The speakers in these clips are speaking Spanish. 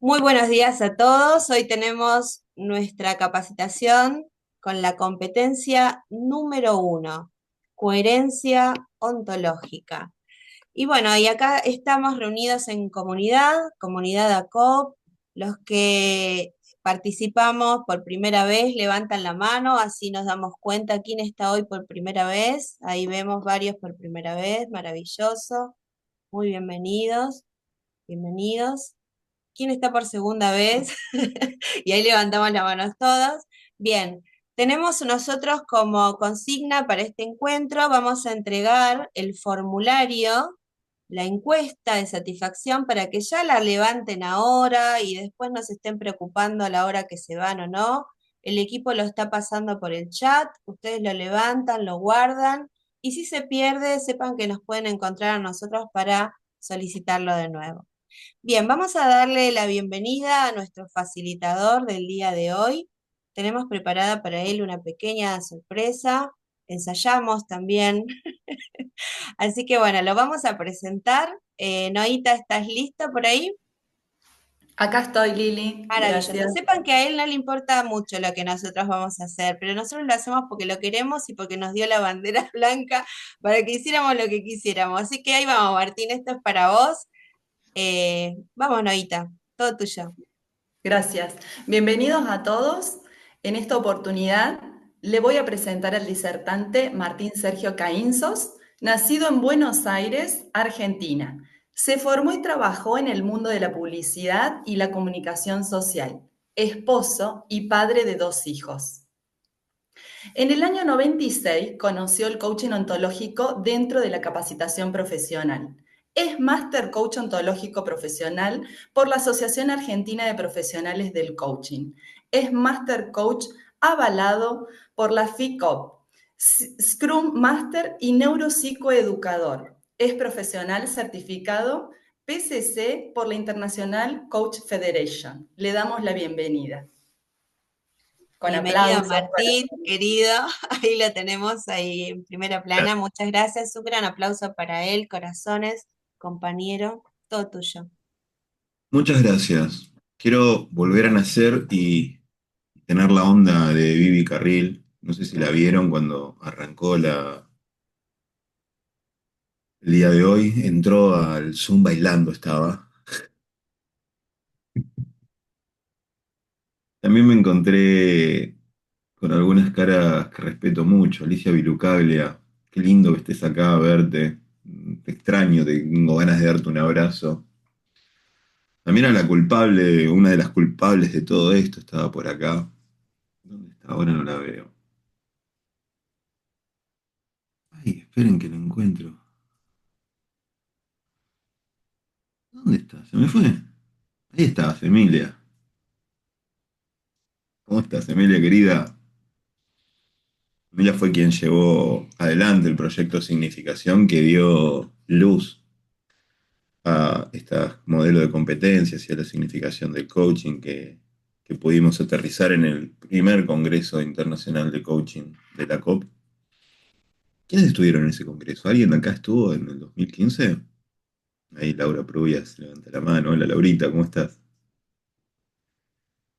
Muy buenos días a todos. Hoy tenemos nuestra capacitación con la competencia número 1, coherencia ontológica. Y bueno, y acá estamos reunidos en comunidad ACOP. Los que participamos por primera vez levantan la mano, así nos damos cuenta quién está hoy por primera vez. Ahí vemos varios por primera vez, maravilloso. Muy bienvenidos, bienvenidos. ¿Quién está por segunda vez? Y ahí levantamos las manos todos. Bien, tenemos nosotros como consigna para este encuentro, vamos a entregar el formulario, la encuesta de satisfacción para que ya la levanten ahora y después no se estén preocupando a la hora que se van o no. El equipo lo está pasando por el chat, ustedes lo levantan, lo guardan y si se pierde, sepan que nos pueden encontrar a nosotros para solicitarlo de nuevo. Bien, vamos a darle la bienvenida a nuestro facilitador del día de hoy. Tenemos preparada para él una pequeña sorpresa. Ensayamos también. Así que bueno, lo vamos a presentar. Noita, ¿estás lista por ahí? Acá estoy, Lili. Maravilloso. Gracias. Sepan que a él no le importa mucho lo que nosotros vamos a hacer, pero nosotros lo hacemos porque lo queremos y porque nos dio la bandera blanca para que hiciéramos lo que quisiéramos. Así que ahí vamos, Martín, esto es para vos. Vamos, Noita, todo tuyo. Gracias. Bienvenidos a todos. En esta oportunidad le voy a presentar al disertante Martín Sergio Caínzos, nacido en Buenos Aires, Argentina. Se formó y trabajó en el mundo de la publicidad y la comunicación social. Esposo y padre de 2 hijos. En el año 96 conoció el coaching ontológico dentro de la capacitación profesional. Es Master Coach Ontológico Profesional por la Asociación Argentina de Profesionales del Coaching. Es Master Coach avalado por la FICOP, Scrum Master y Neuropsicoeducador. Es profesional certificado PCC por la International Coach Federation. Le damos la bienvenida. Con Bienvenido aplausos. Martín, querido. Ahí lo tenemos ahí en primera plana. Muchas gracias. Un gran aplauso para él, corazones, compañero, todo tuyo. Muchas gracias. Quiero volver a nacer y tener la onda de Vivi Carril. No sé si la vieron cuando arrancó el día de hoy. Entró al Zoom bailando, estaba. También me encontré con algunas caras que respeto mucho. Alicia Virucaglia, qué lindo que estés acá a verte. Te extraño, tengo ganas de darte un abrazo. También a la culpable, una de las culpables de todo esto, estaba por acá. ¿Dónde está? Ahora no la veo. Ay, esperen que lo encuentro. ¿Dónde está? ¿Se me fue? Ahí estás, Emilia. ¿Cómo estás, Emilia, querida? Emilia fue quien llevó adelante el proyecto Significación que dio luz a este modelo de competencias y a la significación del coaching que pudimos aterrizar en el primer Congreso Internacional de Coaching de la COP. ¿Quiénes estuvieron en ese congreso? ¿Alguien de acá estuvo en el 2015? Ahí Laura Prubias levanta la mano. Hola, Laurita, ¿cómo estás?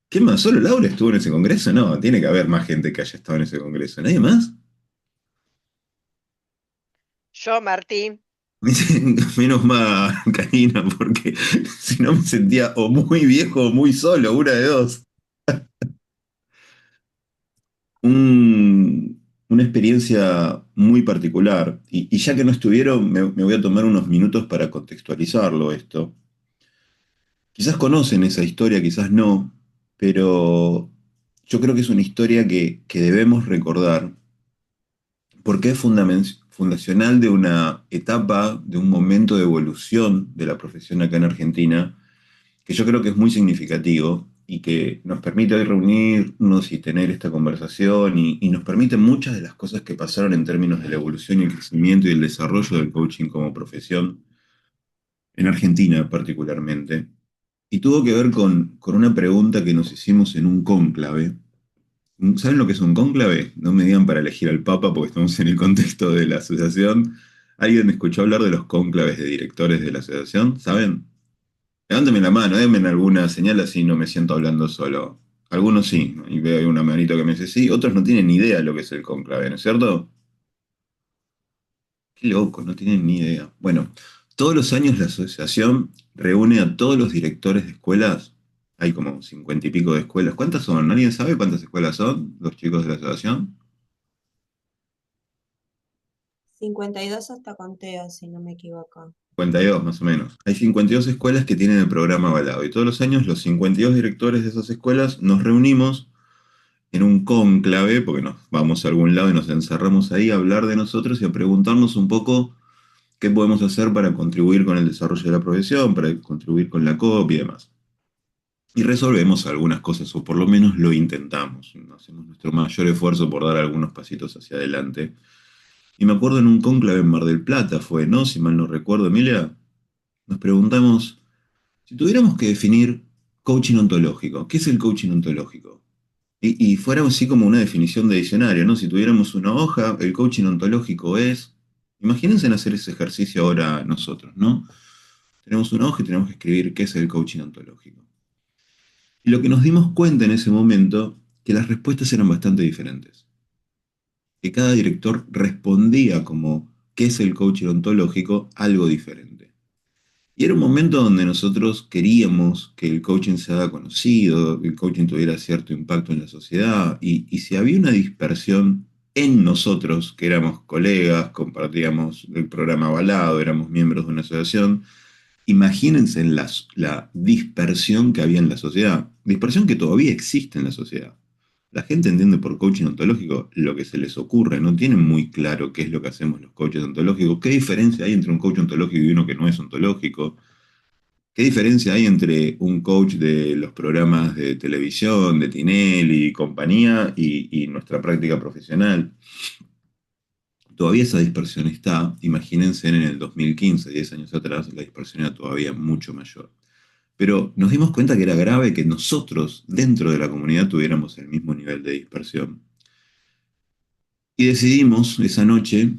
¿Qué más? ¿Solo Laura estuvo en ese congreso? No, tiene que haber más gente que haya estado en ese congreso. ¿Nadie más? Yo, Martín, Me dice, menos mal, Karina, porque si no me sentía o muy viejo o muy solo, una de dos. Una experiencia muy particular. Y ya que no estuvieron, me voy a tomar unos minutos para contextualizarlo esto. Quizás conocen esa historia, quizás no, pero yo creo que es una historia que debemos recordar porque es fundacional de una etapa, de un momento de evolución de la profesión acá en Argentina, que yo creo que es muy significativo y que nos permite hoy reunirnos y tener esta conversación y nos permite muchas de las cosas que pasaron en términos de la evolución y el crecimiento y el desarrollo del coaching como profesión, en Argentina particularmente. Y tuvo que ver con una pregunta que nos hicimos en un cónclave. ¿Saben lo que es un cónclave? No me digan para elegir al Papa porque estamos en el contexto de la asociación. ¿Alguien escuchó hablar de los cónclaves de directores de la asociación? ¿Saben? Levántame la mano, denme alguna señal así no me siento hablando solo. Algunos sí, ¿no? Y veo ahí una manito que me dice sí, otros no tienen ni idea de lo que es el cónclave, ¿no es cierto? Qué loco, no tienen ni idea. Bueno, todos los años la asociación reúne a todos los directores de escuelas. Hay como 50 y pico de escuelas. ¿Cuántas son? ¿Nadie sabe cuántas escuelas son los chicos de la asociación? 52 hasta conteo, si no me equivoco. 52 más o menos. Hay 52 escuelas que tienen el programa avalado y todos los años los 52 directores de esas escuelas nos reunimos en un cónclave, porque nos vamos a algún lado y nos encerramos ahí a hablar de nosotros y a preguntarnos un poco qué podemos hacer para contribuir con el desarrollo de la profesión, para contribuir con la COP y demás. Y resolvemos algunas cosas, o por lo menos lo intentamos. Hacemos nuestro mayor esfuerzo por dar algunos pasitos hacia adelante. Y me acuerdo en un cónclave en Mar del Plata fue, ¿no? Si mal no recuerdo, Emilia, nos preguntamos, si tuviéramos que definir coaching ontológico, ¿qué es el coaching ontológico? Y fuera así como una definición de diccionario, ¿no? Si tuviéramos una hoja, el coaching ontológico es... Imagínense en hacer ese ejercicio ahora nosotros, ¿no? Tenemos una hoja y tenemos que escribir qué es el coaching ontológico. Y lo que nos dimos cuenta en ese momento, que las respuestas eran bastante diferentes. Que cada director respondía como qué es el coaching ontológico, algo diferente. Y era un momento donde nosotros queríamos que el coaching se haga conocido, que el coaching tuviera cierto impacto en la sociedad, y si había una dispersión en nosotros, que éramos colegas, compartíamos el programa avalado, éramos miembros de una asociación, imagínense en la dispersión que había en la sociedad, dispersión que todavía existe en la sociedad. La gente entiende por coaching ontológico lo que se les ocurre, no tienen muy claro qué es lo que hacemos los coaches ontológicos, qué diferencia hay entre un coach ontológico y uno que no es ontológico, qué diferencia hay entre un coach de los programas de televisión, de Tinelli y compañía y nuestra práctica profesional. Todavía esa dispersión está, imagínense en el 2015, 10 años atrás, la dispersión era todavía mucho mayor. Pero nos dimos cuenta que era grave que nosotros, dentro de la comunidad, tuviéramos el mismo nivel de dispersión. Y decidimos esa noche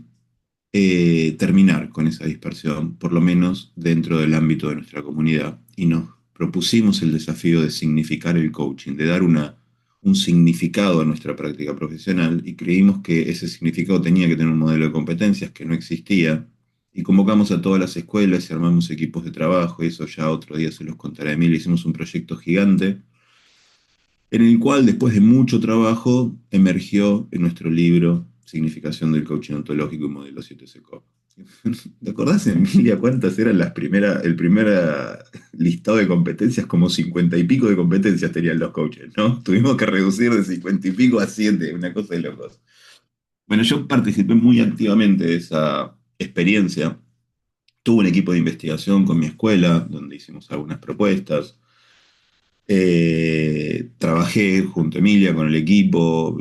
terminar con esa dispersión, por lo menos dentro del ámbito de nuestra comunidad, y nos propusimos el desafío de significar el coaching, de dar un significado a nuestra práctica profesional, y creímos que ese significado tenía que tener un modelo de competencias que no existía, y convocamos a todas las escuelas y armamos equipos de trabajo, y eso ya otro día se los contaré a Emilio, hicimos un proyecto gigante, en el cual después de mucho trabajo emergió en nuestro libro Significación del Coaching Ontológico y Modelo 7SECO. ¿Te acordás, Emilia, cuántas eran el primer listado de competencias? Como 50 y pico de competencias tenían los coaches, ¿no? Tuvimos que reducir de 50 y pico a 7, una cosa de locos. Bueno, yo participé muy activamente de esa experiencia. Tuve un equipo de investigación con mi escuela, donde hicimos algunas propuestas. Trabajé junto a Emilia con el equipo,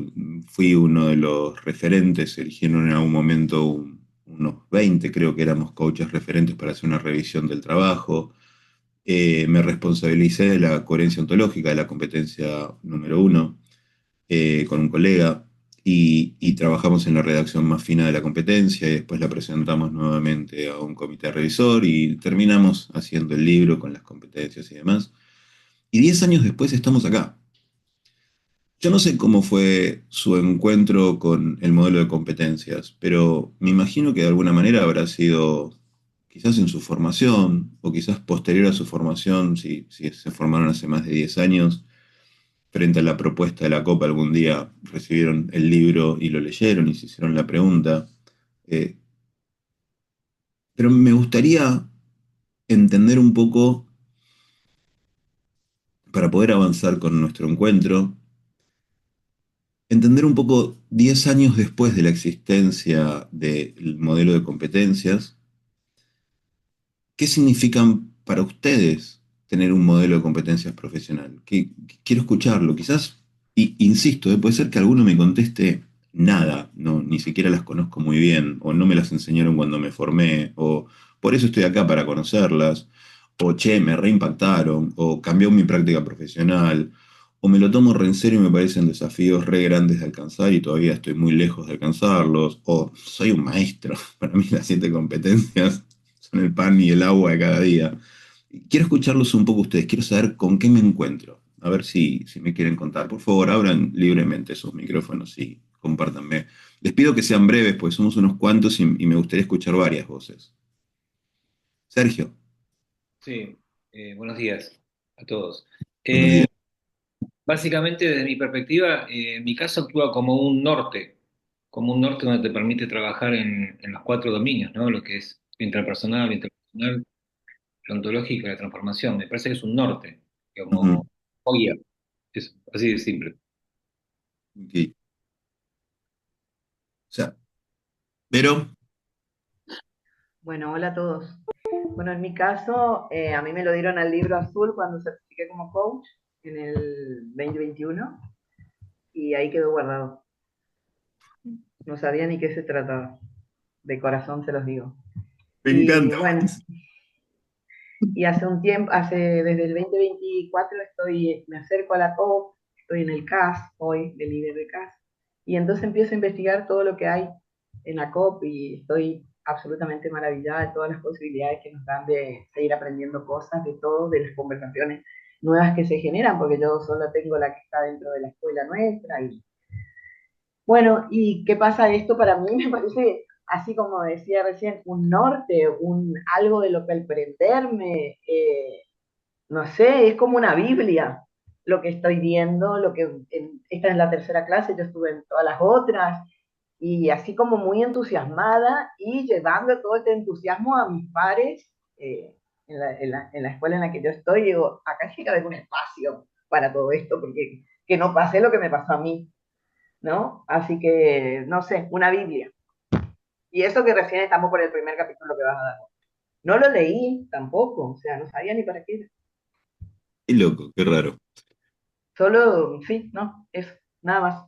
fui uno de los referentes, eligieron en algún momento unos 20, creo que éramos coaches referentes para hacer una revisión del trabajo. Me responsabilicé de la coherencia ontológica, de la competencia número 1, con un colega, y trabajamos en la redacción más fina de la competencia y después la presentamos nuevamente a un comité revisor y terminamos haciendo el libro con las competencias y demás. Y 10 años después estamos acá. Yo no sé cómo fue su encuentro con el modelo de competencias, pero me imagino que de alguna manera habrá sido quizás en su formación o quizás posterior a su formación, si se formaron hace más de 10 años, frente a la propuesta de la Copa algún día recibieron el libro y lo leyeron y se hicieron la pregunta. Eh, pero me gustaría entender un poco, para poder avanzar con nuestro encuentro, entender un poco 10 años después de la existencia del modelo de competencias, ¿qué significan para ustedes tener un modelo de competencias profesional? Quiero escucharlo, quizás, y insisto, puede ser que alguno me conteste nada, no, ni siquiera las conozco muy bien, o no me las enseñaron cuando me formé, o por eso estoy acá para conocerlas, o che, me reimpactaron, o cambió mi práctica profesional, o me lo tomo re en serio y me parecen desafíos re grandes de alcanzar y todavía estoy muy lejos de alcanzarlos, o soy un maestro, para mí las 7 competencias son el pan y el agua de cada día. Quiero escucharlos un poco ustedes, quiero saber con qué me encuentro. A ver si me quieren contar. Por favor, abran libremente sus micrófonos y compártanme. Les pido que sean breves, pues somos unos cuantos y me gustaría escuchar varias voces. Sergio, Sí, buenos días a todos. buenos días. Eh, Básicamente, desde mi perspectiva, mi casa actúa como un norte donde te permite trabajar en los cuatro dominios, ¿no? Lo que es lo intrapersonal, lo interpersonal, lo ontológico y la transformación. Me parece que es un norte, Ujú, como o guía. Es así de simple. ok. O sea, pero, Bueno, hola a todos. Bueno, en mi caso, a mí me lo dieron al libro azul cuando certifiqué como coach en el 2021 y ahí quedó guardado. No sabía ni qué se trataba. De corazón se los digo. me Y encanta. bueno, y hace un tiempo, desde el 2024 me acerco a la COP, estoy en el CAS hoy, de líder de CAS, y entonces empiezo a investigar todo lo que hay en la COP y estoy absolutamente maravillada de todas las posibilidades que nos dan de seguir aprendiendo cosas, de todo, de las conversaciones nuevas que se generan, porque yo solo tengo la que está dentro de la escuela nuestra. Y bueno, ¿y qué pasa esto? Para mí me parece, así como decía recién, un norte, algo de lo que emprenderme, no sé, es como una Biblia lo que estoy viendo, esta es la tercera clase, yo estuve en todas las otras, y así como muy entusiasmada y llevando todo este entusiasmo a mis pares en la escuela en la que yo estoy, digo, acá tiene que haber un espacio para todo esto, porque que no pase lo que me pasó a mí, ¿no? Así que, no sé, una Biblia. Y eso que recién estamos por el primer capítulo que vas a dar. No lo leí tampoco, o sea, no sabía ni para qué era. Qué loco, qué raro. Solo, sí, no, eso, nada más.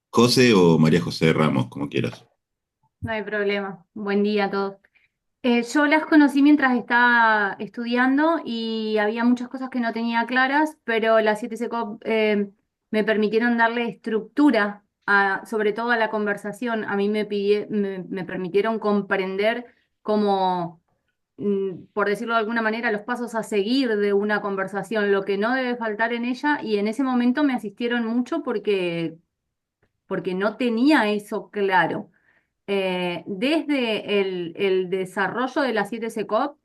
José o María José Ramos, como quieras. No hay problema. Buen día a todos. Yo las conocí mientras estaba estudiando y había muchas cosas que no tenía claras, pero las 7 SECOP me permitieron darle estructura, sobre todo a la conversación. A mí me permitieron comprender cómo, por decirlo de alguna manera, los pasos a seguir de una conversación, lo que no debe faltar en ella, y en ese momento me asistieron mucho porque no tenía eso claro. Desde el desarrollo de las 7 SECOP,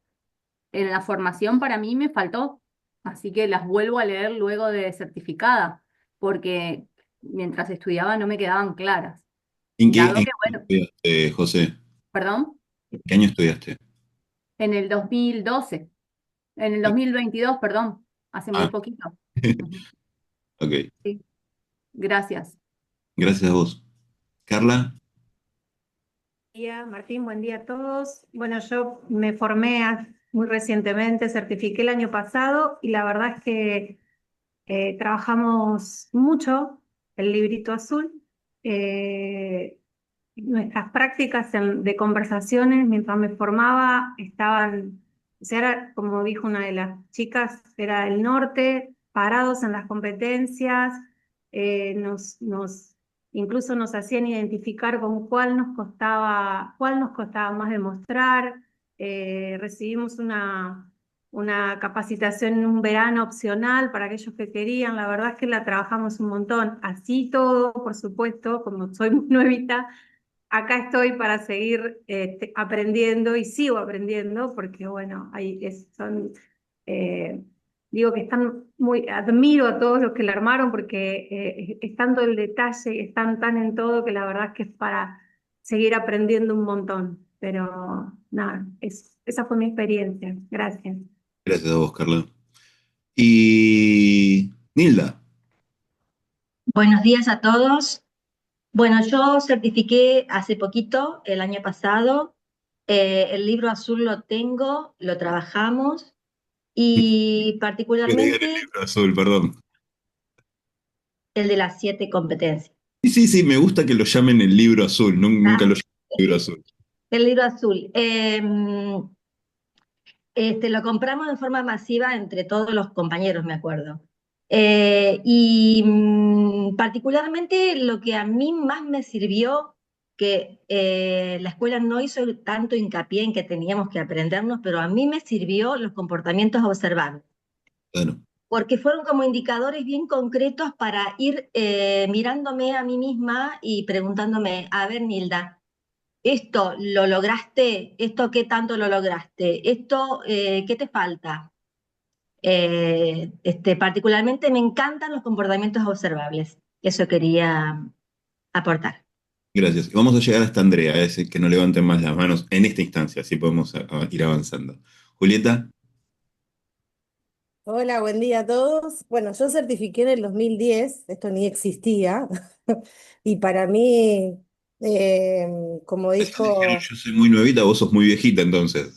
en la formación para mí me faltó, así que las vuelvo a leer luego de certificada, porque mientras estudiaba no me quedaban claras. ¿En qué, Dado en que, qué año bueno, estudiaste, José? perdón, ¿En qué año estudiaste? en el 2012, en el 2022, perdón, hace muy Ah, poquito. Ujú. ok. Sí, gracias. Gracias a vos. Carla, Día, Martín, buen día a todos. Bueno, yo me formé muy recientemente, certifiqué el año pasado y la verdad es que trabajamos mucho el librito azul. Eh, Nuestras prácticas de conversaciones mientras me formaba estaban, o sea, era, como dijo una de las chicas, era el norte, parados en las competencias, incluso nos hacían identificar con cuál nos costaba más demostrar. Recibimos una capacitación en un verano opcional para aquellos que querían. La verdad es que la trabajamos un montón. Así todo, por supuesto, como soy muy nuevita, acá estoy para seguir aprendiendo y sigo aprendiendo porque, bueno, eh, digo que admiro a todos los que la armaron porque es tanto el detalle, están tan en todo que la verdad es que es para seguir aprendiendo un montón. Pero nada, esa fue mi experiencia. Gracias. gracias a vos, Carla. Y Nilda, Buenos días a todos. Bueno, yo certifiqué hace poquito, el año pasado. El libro azul lo tengo, lo trabajamos y que digan el particularmente libro azul, perdón. el de las 7 competencias. Sí, sí, sí, me gusta que lo llamen el libro azul, nunca Ah, lo llaman el libro azul. el libro azul. Lo compramos de forma masiva entre todos los compañeros, me acuerdo. Y particularmente lo que a mí más me sirvió que la escuela no hizo tanto hincapié en que teníamos que aprendernos, pero a mí me sirvió los comportamientos observables, Claro. porque fueron como indicadores bien concretos para ir mirándome a mí misma y preguntándome, a ver, Nilda, ¿esto lo lograste? ¿Esto qué tanto lo lograste? ¿Esto qué te falta? Particularmente me encantan los comportamientos observables. Eso quería aportar. Gracias. Vamos a llegar hasta Andrea, ese que no levanten más las manos en esta instancia, así podemos ir avanzando. Julieta, Hola, buen día a todos. Bueno, yo certifiqué en el 2010, esto ni existía, y para mí, eh, como estos dijeron dijo, yo soy muy nuevita, vos sos muy viejita entonces.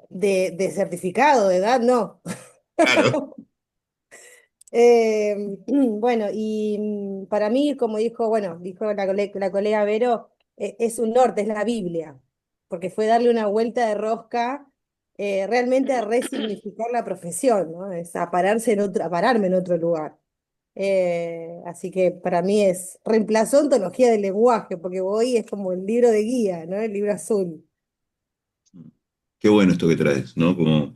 de certificado, de edad, no. Claro. Bueno, y para mí, como dijo, bueno, dijo la colega Vero, es un norte, es la Biblia, porque fue darle una vuelta de rosca, realmente a resignificar la profesión, ¿no? Es a pararse en a pararme en otro lugar. Así que para mí reemplazó ontología del lenguaje, porque hoy es como el libro de guía, ¿no? El libro azul. Qué bueno esto que traes, ¿no? Porque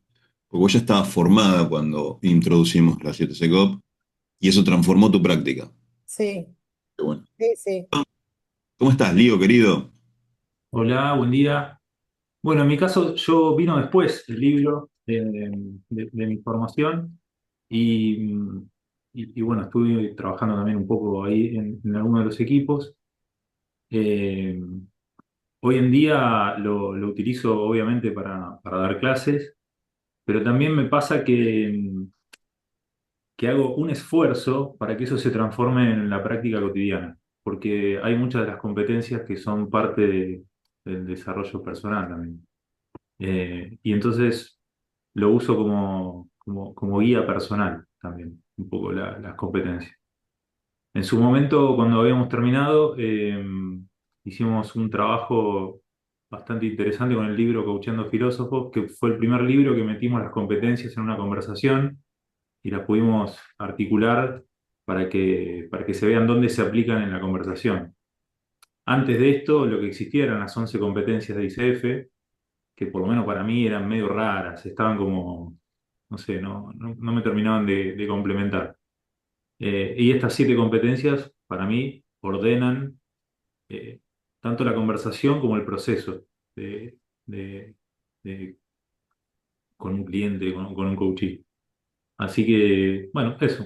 vos ya estabas formada cuando introducimos la 7SECOP y eso transformó tu práctica. Sí, Qué bueno. sí, sí. ¿Cómo estás, Lío, querido? Hola, buen día. Bueno, en mi caso yo vino después el libro de mi formación y, bueno, estuve trabajando también un poco ahí en alguno de los equipos. Eh, Hoy en día lo utilizo obviamente para dar clases, pero también me pasa que hago un esfuerzo para que eso se transforme en la práctica cotidiana, porque hay muchas de las competencias que son parte del desarrollo personal también. Y entonces lo uso como guía personal también, un poco las competencias. En su momento, cuando habíamos terminado, hicimos un trabajo bastante interesante con el libro Coachando Filósofos, que fue el primer libro que metimos las competencias en una conversación y las pudimos articular para que se vean dónde se aplican en la conversación. Antes de esto, lo que existía eran las 11 competencias de ICF, que por lo menos para mí eran medio raras, estaban como, no sé, no me terminaban de complementar. Y estas 7 competencias para mí ordenan eh, tanto la conversación como el proceso de, de- de- con un cliente, con un coachee. Así que, bueno, eso,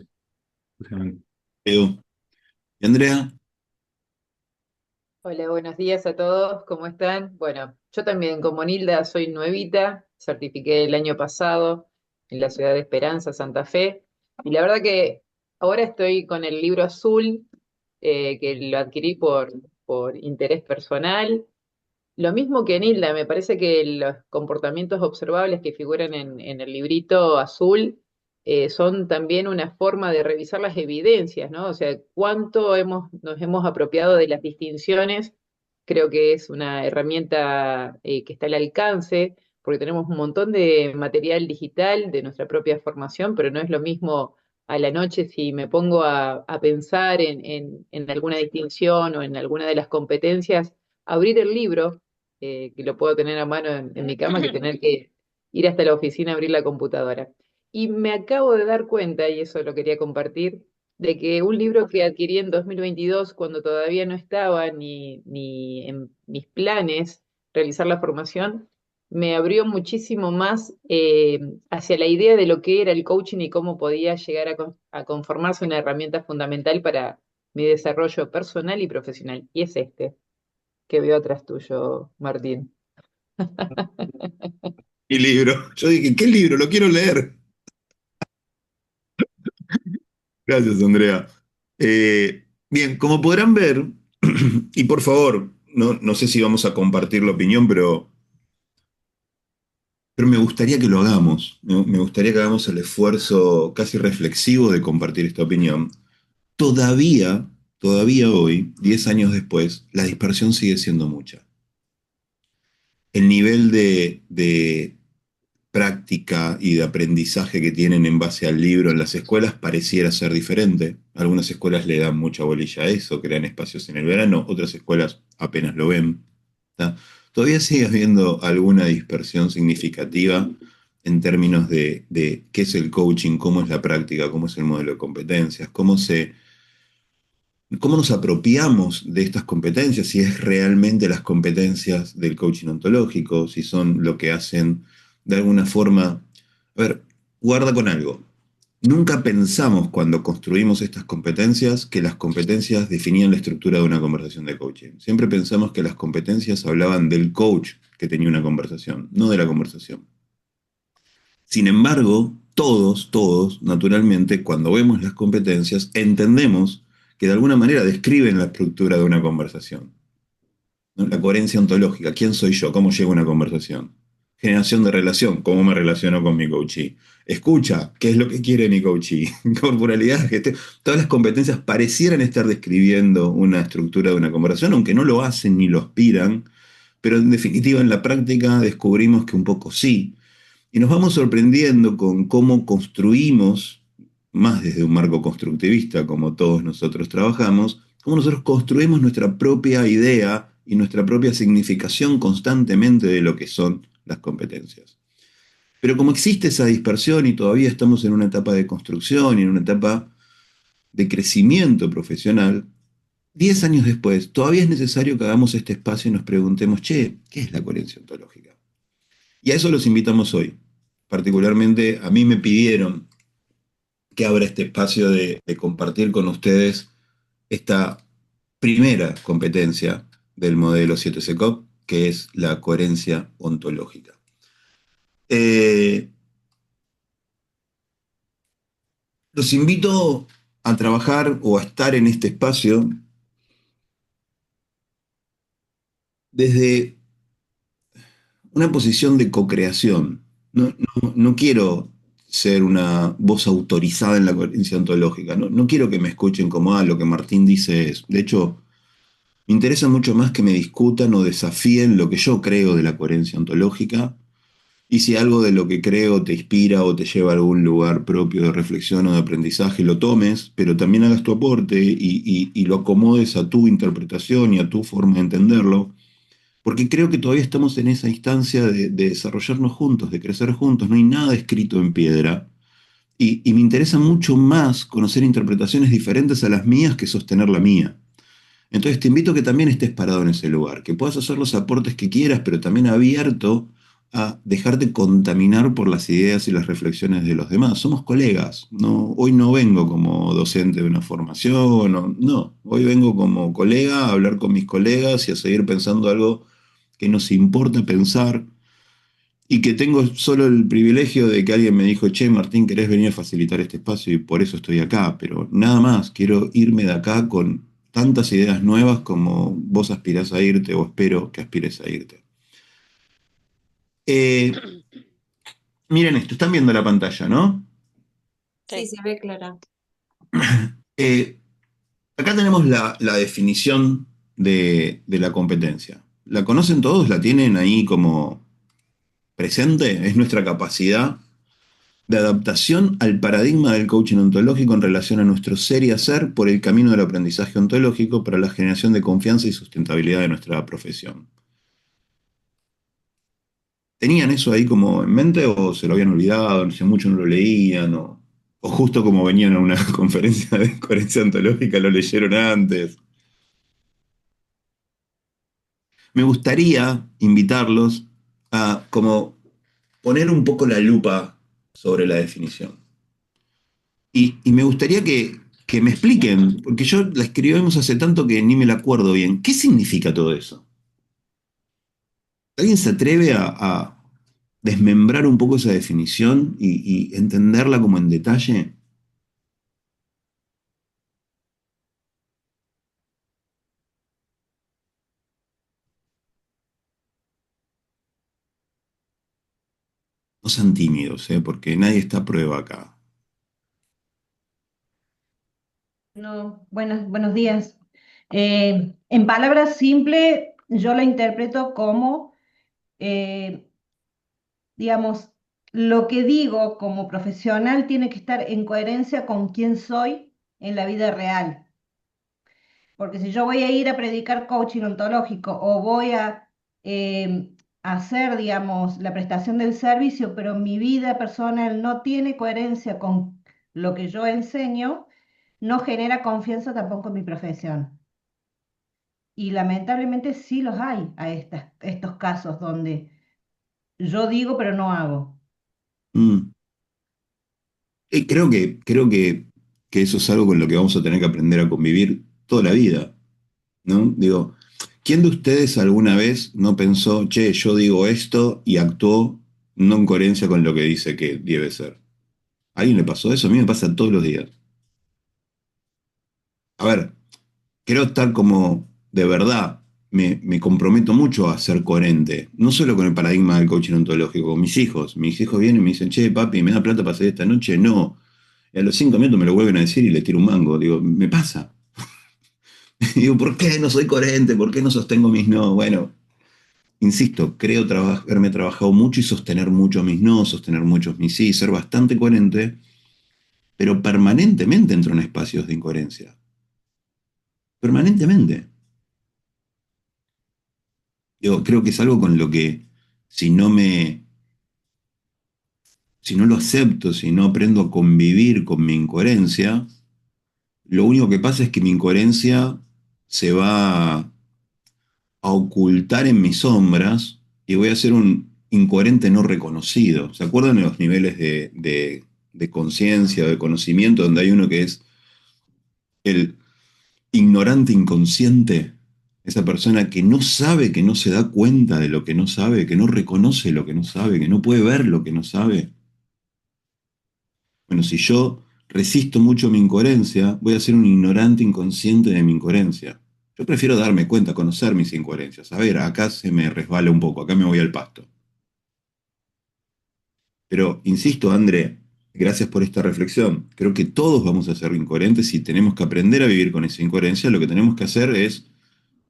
básicamente. Edu. ¿Y Andrea? Hola, buenos días a todos, ¿cómo están? Bueno, yo también como Nilda soy nuevita, certifiqué el año pasado en la ciudad de Esperanza, Santa Fe, y la verdad que ahora estoy con el libro azul, que lo adquirí por interés personal. Lo mismo que Nilda, me parece que los comportamientos observables que figuran en el librito azul son también una forma de revisar las evidencias, ¿no? O sea, cuánto nos hemos apropiado de las distinciones, creo que es una herramienta que está al alcance, porque tenemos un montón de material digital de nuestra propia formación, pero no es lo mismo a la noche si me pongo a pensar en alguna distinción o en alguna de las competencias, abrir el libro, que lo puedo tener a mano en mi cama, que tener que ir hasta la oficina a abrir la computadora. Y me acabo de dar cuenta, y eso lo quería compartir, de que un libro que adquirí en 2022, cuando todavía no estaba ni en mis planes realizar la formación, me abrió muchísimo más hacia la idea de lo que era el coaching y cómo podía llegar a conformarse una herramienta fundamental para mi desarrollo personal y profesional. Y es este que veo atrás tuyo, Martín. ¿Qué libro? Yo dije, ¿qué libro? Lo quiero leer. Gracias, Andrea. Bien, como podrán ver, y por favor, no sé si vamos a compartir la opinión, pero me gustaría que lo hagamos. Me gustaría que hagamos el esfuerzo casi reflexivo de compartir esta opinión. Todavía hoy, 10 años después, la dispersión sigue siendo mucha. El nivel práctica y de aprendizaje que tienen en base al libro en las escuelas pareciera ser diferente. Algunas escuelas le dan mucha bolilla a eso, crean espacios en el verano, otras escuelas apenas lo ven. ¿Tá? Todavía sigue habiendo alguna dispersión significativa en términos de qué es el coaching, cómo es la práctica, cómo es el modelo de competencias, cómo nos apropiamos de estas competencias, si es realmente las competencias del coaching ontológico, si son lo que hacen de alguna forma. A ver, guarda con algo. Nunca pensamos cuando construimos estas competencias que las competencias definían la estructura de una conversación de coaching. Siempre pensamos que las competencias hablaban del coach que tenía una conversación, no de la conversación. Sin embargo, todos, naturalmente, cuando vemos las competencias, entendemos que de alguna manera describen la estructura de una conversación, ¿no? La coherencia ontológica, ¿quién soy yo? ¿Cómo llego a una conversación? Generación de relación, ¿cómo me relaciono con mi coachee? Escucha, ¿qué es lo que quiere mi coachee? Corporalidad, gestión. Todas las competencias parecieran estar describiendo una estructura de una conversación, aunque no lo hacen ni lo aspiran, pero en definitiva en la práctica descubrimos que un poco sí. Y nos vamos sorprendiendo con cómo construimos, más desde un marco constructivista, como todos nosotros trabajamos, cómo nosotros construimos nuestra propia idea y nuestra propia significación constantemente de lo que son las competencias. Pero como existe esa dispersión y todavía estamos en una etapa de construcción y en una etapa de crecimiento profesional, 10 años después, todavía es necesario que hagamos este espacio y nos preguntemos, che, ¿qué es la coherencia ontológica? Y a eso los invitamos hoy. Particularmente a mí me pidieron que abra este espacio de compartir con ustedes esta primera competencia del modelo 7SECOP, que es la coherencia ontológica. Los invito a trabajar o a estar en este espacio desde una posición de co-creación. No quiero ser una voz autorizada en la coherencia ontológica. No quiero que me escuchen como, lo que Martín dice es. De hecho, me interesa mucho más que me discutan o desafíen lo que yo creo de la coherencia ontológica. Y si algo de lo que creo te inspira o te lleva a algún lugar propio de reflexión o de aprendizaje, lo tomes, pero también hagas tu aporte y lo acomodes a tu interpretación y a tu forma de entenderlo. Porque creo que todavía estamos en esa instancia de desarrollarnos juntos, de crecer juntos. No hay nada escrito en piedra. Y me interesa mucho más conocer interpretaciones diferentes a las mías que sostener la mía. Entonces te invito a que también estés parado en ese lugar, que puedas hacer los aportes que quieras, pero también abierto a dejarte contaminar por las ideas y las reflexiones de los demás. Somos colegas. No, hoy no vengo como docente de una formación, no. Hoy vengo como colega a hablar con mis colegas y a seguir pensando algo que nos importa pensar y que tengo solo el privilegio de que alguien me dijo, che, Martín, ¿querés venir a facilitar este espacio? Y por eso estoy acá, pero nada más, quiero irme de acá con tantas ideas nuevas como vos aspirás a irte o espero que aspires a irte. Miren esto, están viendo la pantalla, ¿no? Sí, se ve clara. Acá tenemos la definición de la competencia. ¿La conocen todos? ¿La tienen ahí como presente? Es nuestra capacidad de adaptación al paradigma del coaching ontológico en relación a nuestro ser y hacer por el camino del aprendizaje ontológico para la generación de confianza y sustentabilidad de nuestra profesión. ¿Tenían eso ahí como en mente o se lo habían olvidado, no sé, mucho no lo leían o justo como venían a una conferencia de coherencia ontológica lo leyeron antes? Me gustaría invitarlos a como poner un poco la lupa sobre la definición. Y me gustaría que me expliquen, porque yo la escribimos hace tanto que ni me la acuerdo bien. ¿Qué significa todo eso? ¿Alguien se atreve a desmembrar un poco esa definición y entenderla como en detalle? No sean tímidos, porque nadie está a prueba acá. No, buenos días. En palabras simples, yo lo interpreto como, digamos, lo que digo como profesional tiene que estar en coherencia con quién soy en la vida real. Porque si yo voy a ir a predicar coaching ontológico o voy a hacer, digamos, la prestación del servicio, pero mi vida personal no tiene coherencia con lo que yo enseño, no genera confianza tampoco en mi profesión. Y lamentablemente sí los hay estos casos donde yo digo pero no hago. Mm. Creo que eso es algo con lo que vamos a tener que aprender a convivir toda la vida, ¿no? Digo, ¿quién de ustedes alguna vez no pensó, che, yo digo esto y actuó no en coherencia con lo que dice que debe ser? ¿A alguien le pasó eso? A mí me pasa todos los días. A ver, quiero estar como de verdad, me comprometo mucho a ser coherente, no solo con el paradigma del coaching ontológico, con mis hijos. Mis hijos vienen y me dicen, che, papi, ¿me da plata para salir esta noche? No. Y a los 5 minutos me lo vuelven a decir y les tiro un mango. Digo, me pasa. Digo, ¿por qué no soy coherente? ¿Por qué no sostengo mis no? Bueno, insisto, creo haberme trabajado mucho y sostener mucho mis no, sostener muchos mis sí, ser bastante coherente, pero permanentemente entro en espacios de incoherencia. Permanentemente. Yo creo que es algo con lo que si no me, si no lo acepto, si no aprendo a convivir con mi incoherencia, lo único que pasa es que mi incoherencia se va a ocultar en mis sombras y voy a ser un incoherente no reconocido. ¿Se acuerdan de los niveles de conciencia, de conocimiento, donde hay uno que es el ignorante inconsciente? Esa persona que no sabe, que no se da cuenta de lo que no sabe, que no reconoce lo que no sabe, que no puede ver lo que no sabe. Bueno, si yo resisto mucho mi incoherencia, voy a ser un ignorante inconsciente de mi incoherencia. Yo prefiero darme cuenta, conocer mis incoherencias. A ver, acá se me resbala un poco, acá me voy al pasto. Pero, insisto, André, gracias por esta reflexión. Creo que todos vamos a ser incoherentes y tenemos que aprender a vivir con esa incoherencia. Lo que tenemos que hacer es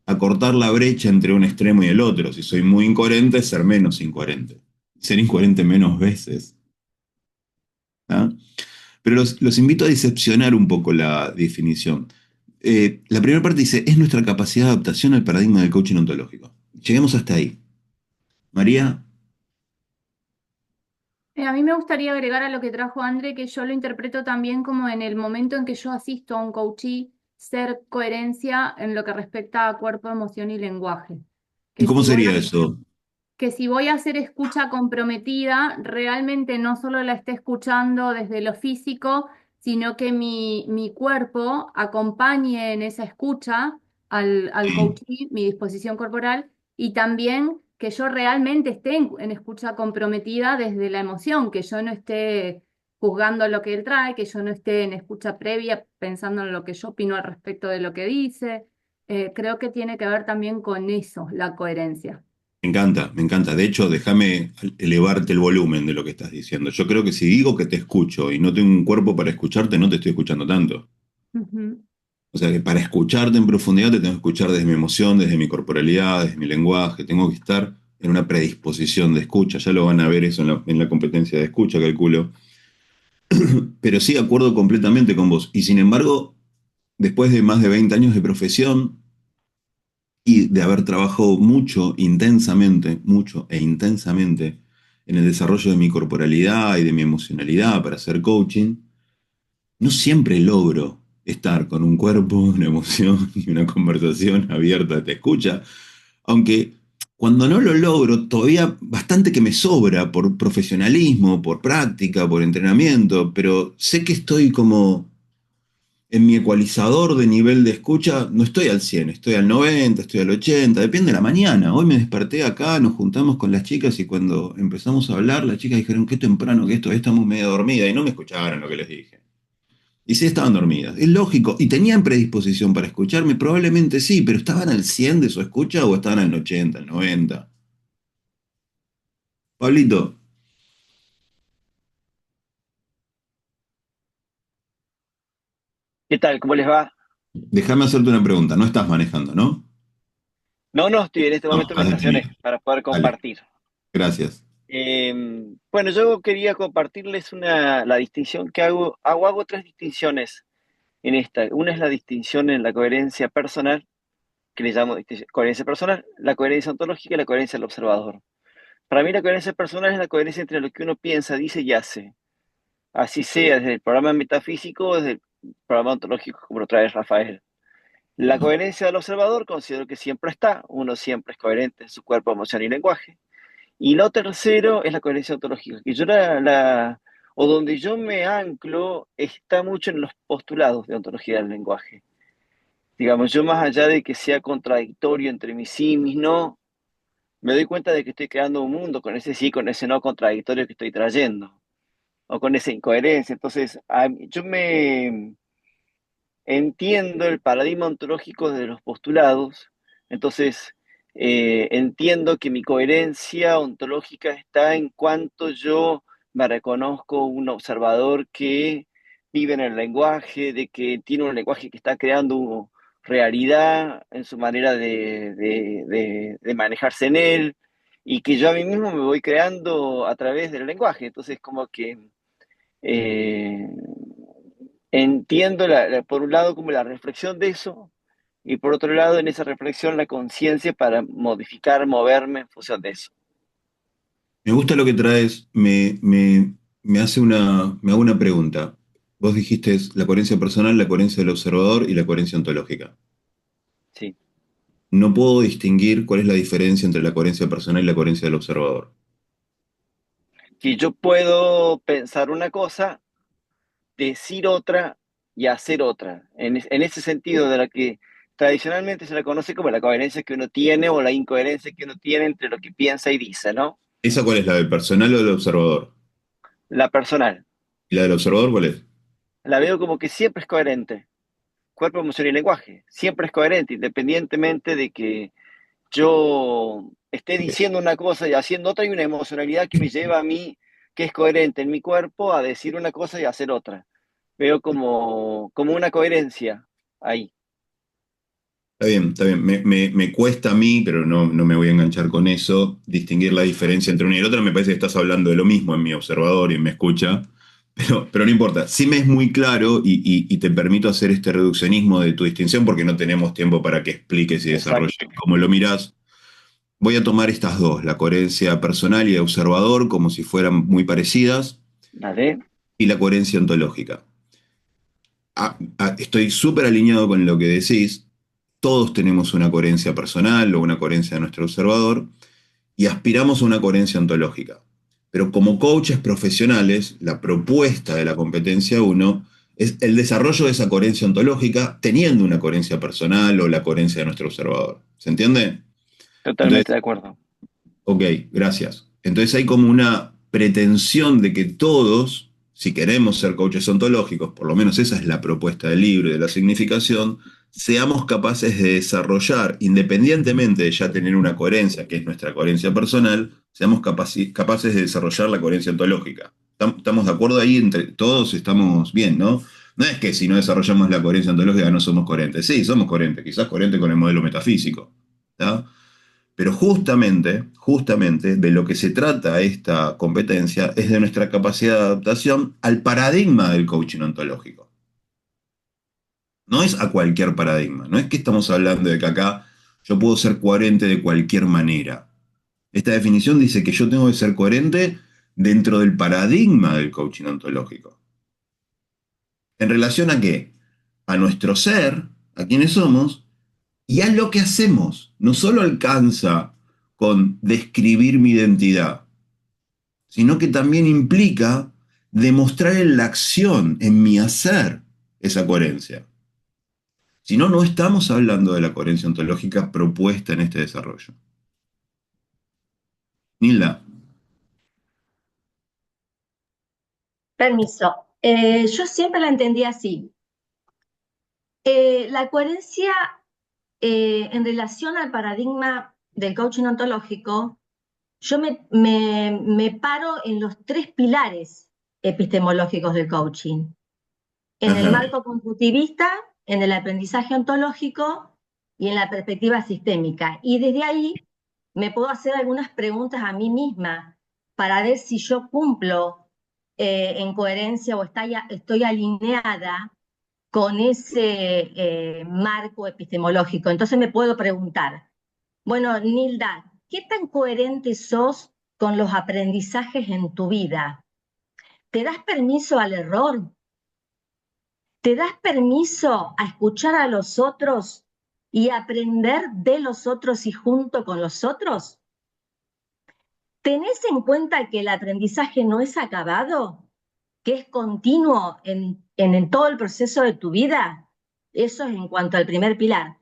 acortar la brecha entre un extremo y el otro. Si soy muy incoherente, ser menos incoherente. Ser incoherente menos veces. ¿Ah? Pero los invito a diseccionar un poco la definición. La primera parte dice, es nuestra capacidad de adaptación al paradigma del coaching ontológico. Lleguemos hasta ahí. María, A mí me gustaría agregar a lo que trajo André, que yo lo interpreto también como en el momento en que yo asisto a un coachee, ser coherencia en lo que respecta a cuerpo, emoción y lenguaje. ¿y Que cómo si voy sería a eso? que si voy a hacer escucha comprometida, realmente no solo la esté escuchando desde lo físico, sino que mi cuerpo acompañe en esa escucha al Sí. coachee, mi disposición corporal, y también que yo realmente esté en escucha comprometida desde la emoción, que yo no esté juzgando lo que él trae, que yo no esté en escucha previa pensando en lo que yo opino al respecto de lo que dice. Creo que tiene que ver también con eso, la coherencia. Me encanta, me encanta. De hecho, déjame elevarte el volumen de lo que estás diciendo. Yo creo que si digo que te escucho y no tengo un cuerpo para escucharte, no te estoy escuchando tanto. Ujú. O sea que para escucharte en profundidad te tengo que escuchar desde mi emoción, desde mi corporalidad, desde mi lenguaje. Tengo que estar en una predisposición de escucha. Ya lo van a ver eso en la competencia de escucha, calculo. Pero sí, acuerdo completamente con vos. Y sin embargo, después de más de 20 años de profesión y de haber trabajado mucho e intensamente en el desarrollo de mi corporalidad y de mi emocionalidad para hacer coaching, no siempre logro estar con un cuerpo, una emoción y una conversación abierta, te escucha, aunque cuando no lo logro, todavía bastante que me sobra por profesionalismo, por práctica, por entrenamiento, pero sé que estoy como en mi ecualizador de nivel de escucha, no estoy al 100, estoy al 90, estoy al 80, depende de la mañana. Hoy me desperté acá, nos juntamos con las chicas y cuando empezamos a hablar, las chicas dijeron, qué temprano que esto, estamos medio dormidas y no me escucharon lo que les dije. Y sí estaban dormidas, es lógico. ¿Y tenían predisposición para escucharme? Probablemente sí, pero ¿estaban al 100 de su escucha o estaban al 80, al 90? Pablito, ¿Qué tal? ¿Cómo les va? déjame hacerte una pregunta. No estás manejando, ¿no? No, no, estoy en este No, momento me estás detenido. estacioné para poder Dale, compartir. gracias. Bueno, yo quería compartirles la distinción que hago tres distinciones en esta. Una es la distinción en la coherencia personal, que le llamo coherencia personal, la coherencia ontológica y la coherencia del observador. Para mí la coherencia personal es la coherencia entre lo que uno piensa, dice y hace. Así sea desde el programa metafísico o desde el programa ontológico, como lo trae Rafael. La coherencia del observador considero que siempre está, uno siempre es coherente en su cuerpo, emoción y lenguaje. Y lo tercero es la coherencia ontológica, que yo o donde yo me anclo está mucho en los postulados de ontología del lenguaje. Digamos, yo más allá de que sea contradictorio entre mis sí y mis no, me doy cuenta de que estoy creando un mundo con ese sí, con ese no contradictorio que estoy trayendo, o con esa incoherencia. Entonces, yo me entiendo el paradigma ontológico de los postulados, entonces entiendo que mi coherencia ontológica está en cuanto yo me reconozco un observador que vive en el lenguaje, de que tiene un lenguaje que está creando realidad en su manera de manejarse en él, y que yo a mí mismo me voy creando a través del lenguaje. Entonces, como que eh, entiendo, por un lado, como la reflexión de eso, y por otro lado, en esa reflexión, la conciencia para modificar, moverme en función de eso. Me gusta lo que traes, me hago una pregunta. Vos dijiste la coherencia personal, la coherencia del observador y la coherencia ontológica. Sí. No puedo distinguir cuál es la diferencia entre la coherencia personal y la coherencia del observador. Que yo puedo pensar una cosa, decir otra y hacer otra. En ese sentido de la que tradicionalmente se la conoce como la coherencia que uno tiene o la incoherencia que uno tiene entre lo que piensa y dice, ¿no? ¿Esa cuál es, la del personal o del observador? La personal. ¿Y la del observador cuál es? La veo como que siempre es coherente. Cuerpo, emoción y lenguaje. Siempre es coherente, independientemente de que yo esté diciendo una cosa y haciendo otra. Hay una emocionalidad que me lleva a mí, que es coherente en mi cuerpo, a decir una cosa y hacer otra. Veo como una coherencia ahí. Está bien, está bien. Me cuesta a mí, pero no me voy a enganchar con eso, distinguir la diferencia entre una y la otra. Me parece que estás hablando de lo mismo en mi observador y en mi escucha, pero no importa. Sí me es muy claro y te permito hacer este reduccionismo de tu distinción porque no tenemos tiempo para que expliques y desarrolles cómo lo mirás. Voy a tomar estas dos, la coherencia personal y de observador, como si fueran muy parecidas, ¿Vale? y la coherencia ontológica. Estoy súper alineado con lo que decís. Todos tenemos una coherencia personal o una coherencia de nuestro observador y aspiramos a una coherencia ontológica. Pero como coaches profesionales, la propuesta de la competencia 1 es el desarrollo de esa coherencia ontológica teniendo una coherencia personal o la coherencia de nuestro observador. ¿Se entiende? Totalmente de acuerdo. Ok, gracias. Entonces hay como una pretensión de que todos, si queremos ser coaches ontológicos, por lo menos esa es la propuesta del libro y de la significación, seamos capaces de desarrollar, independientemente de ya tener una coherencia, que es nuestra coherencia personal, seamos capaces de desarrollar la coherencia ontológica. ¿Estamos de acuerdo ahí? Entre todos estamos bien, ¿no? No es que si no desarrollamos la coherencia ontológica no somos coherentes. Sí, somos coherentes, quizás coherentes con el modelo metafísico. ¿Está? Pero justamente de lo que se trata esta competencia es de nuestra capacidad de adaptación al paradigma del coaching ontológico. No es a cualquier paradigma, no es que estamos hablando de que acá yo puedo ser coherente de cualquier manera. Esta definición dice que yo tengo que ser coherente dentro del paradigma del coaching ontológico. ¿En relación a qué? A nuestro ser, a quienes somos, y a lo que hacemos. No solo alcanza con describir mi identidad, sino que también implica demostrar en la acción, en mi hacer, esa coherencia. Si no, no estamos hablando de la coherencia ontológica propuesta en este desarrollo. Nilda. Permiso. Yo siempre la entendí así. La coherencia en relación al paradigma del coaching ontológico, yo me paro en los tres pilares epistemológicos del coaching. En el marco constructivista, en el aprendizaje ontológico y en la perspectiva sistémica. Y desde ahí me puedo hacer algunas preguntas a mí misma para ver si yo cumplo en coherencia o estoy alineada con ese marco epistemológico. Entonces me puedo preguntar, bueno, Nilda, ¿qué tan coherente sos con los aprendizajes en tu vida? ¿Te das permiso al error? ¿Te das permiso a escuchar a los otros y aprender de los otros y junto con los otros? ¿Tenés en cuenta que el aprendizaje no es acabado, que es continuo en todo el proceso de tu vida? Eso es en cuanto al primer pilar.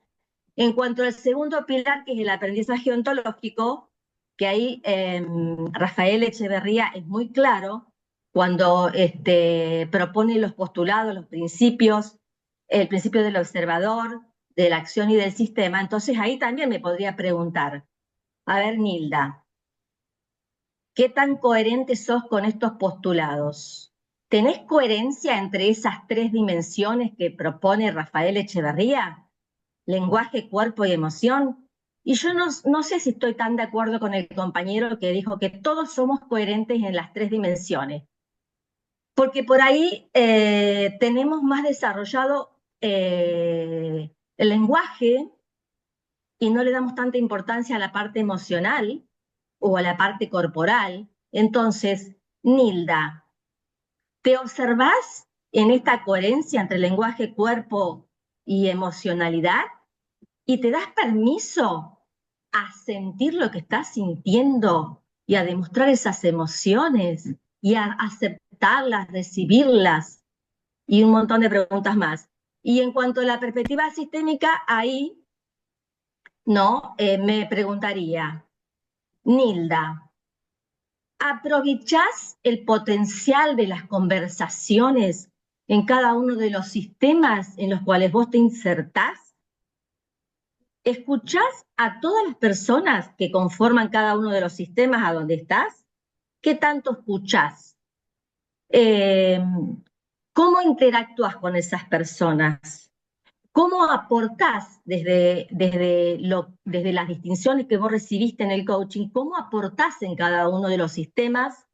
En cuanto al segundo pilar, que es el aprendizaje ontológico, que ahí Rafael Echeverría es muy claro cuando propone los postulados, los principios, el principio del observador, de la acción y del sistema. Entonces ahí también me podría preguntar, a ver, Nilda, ¿qué tan coherente sos con estos postulados? ¿Tenés coherencia entre esas tres dimensiones que propone Rafael Echeverría? Lenguaje, cuerpo y emoción. Y yo no sé si estoy tan de acuerdo con el compañero que dijo que todos somos coherentes en las tres dimensiones, porque por ahí tenemos más desarrollado el lenguaje y no le damos tanta importancia a la parte emocional o a la parte corporal. Entonces, Nilda, ¿te observás en esta coherencia entre lenguaje, cuerpo y emocionalidad? ¿Y te das permiso a sentir lo que estás sintiendo y a demostrar esas emociones y a aceptarlas, recibirlas y un montón de preguntas más? Y en cuanto a la perspectiva sistémica, ahí no me preguntaría, Nilda, ¿aprovechás el potencial de las conversaciones en cada uno de los sistemas en los cuales vos te insertás? ¿Escuchás a todas las personas que conforman cada uno de los sistemas a donde estás? ¿Qué tanto escuchás? ¿Cómo interactúas con esas personas? ¿Cómo aportás desde las distinciones que vos recibiste en el coaching? ¿Cómo aportás en cada uno de los sistemas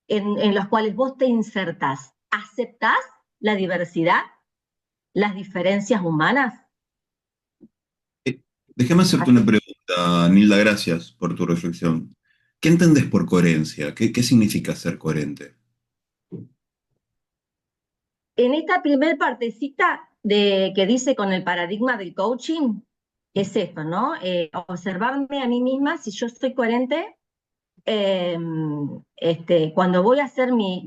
en los cuales vos te insertás? ¿Aceptás la diversidad, las diferencias humanas? Déjame hacerte una pregunta, Nilda, gracias por tu reflexión. ¿Qué entendés por coherencia? ¿Qué significa ser coherente? En esta primer partecita que dice con el paradigma del coaching, es esto, ¿no? Observarme a mí misma si yo estoy coherente cuando voy a hacer mi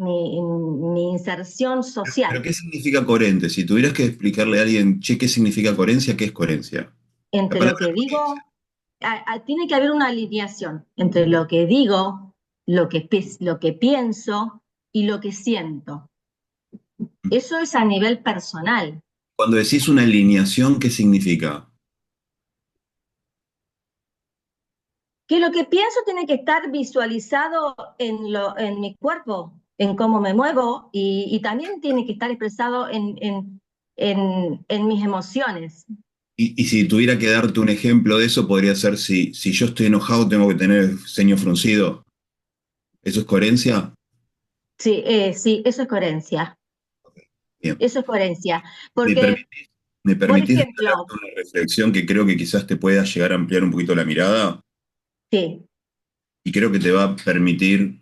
inserción social. ¿Pero qué significa coherente? Si tuvieras que explicarle a alguien, che, ¿qué significa coherencia? ¿Qué es coherencia? Entre lo que digo, tiene que haber una alineación entre lo que digo, lo que pienso y lo que siento. Eso es a nivel personal. Cuando decís una alineación, ¿qué significa? Que lo que pienso tiene que estar visualizado en mi cuerpo, en cómo me muevo, y también tiene que estar expresado en mis emociones. Y si tuviera que darte un ejemplo de eso, podría ser si yo estoy enojado, tengo que tener el ceño fruncido. ¿Eso es coherencia? Sí, sí, eso es coherencia. Bien. Eso es coherencia. ¿Me Porque, permitís por ejemplo, darte una reflexión que creo que quizás te pueda llegar a ampliar un poquito la mirada? sí, Y creo que te va a permitir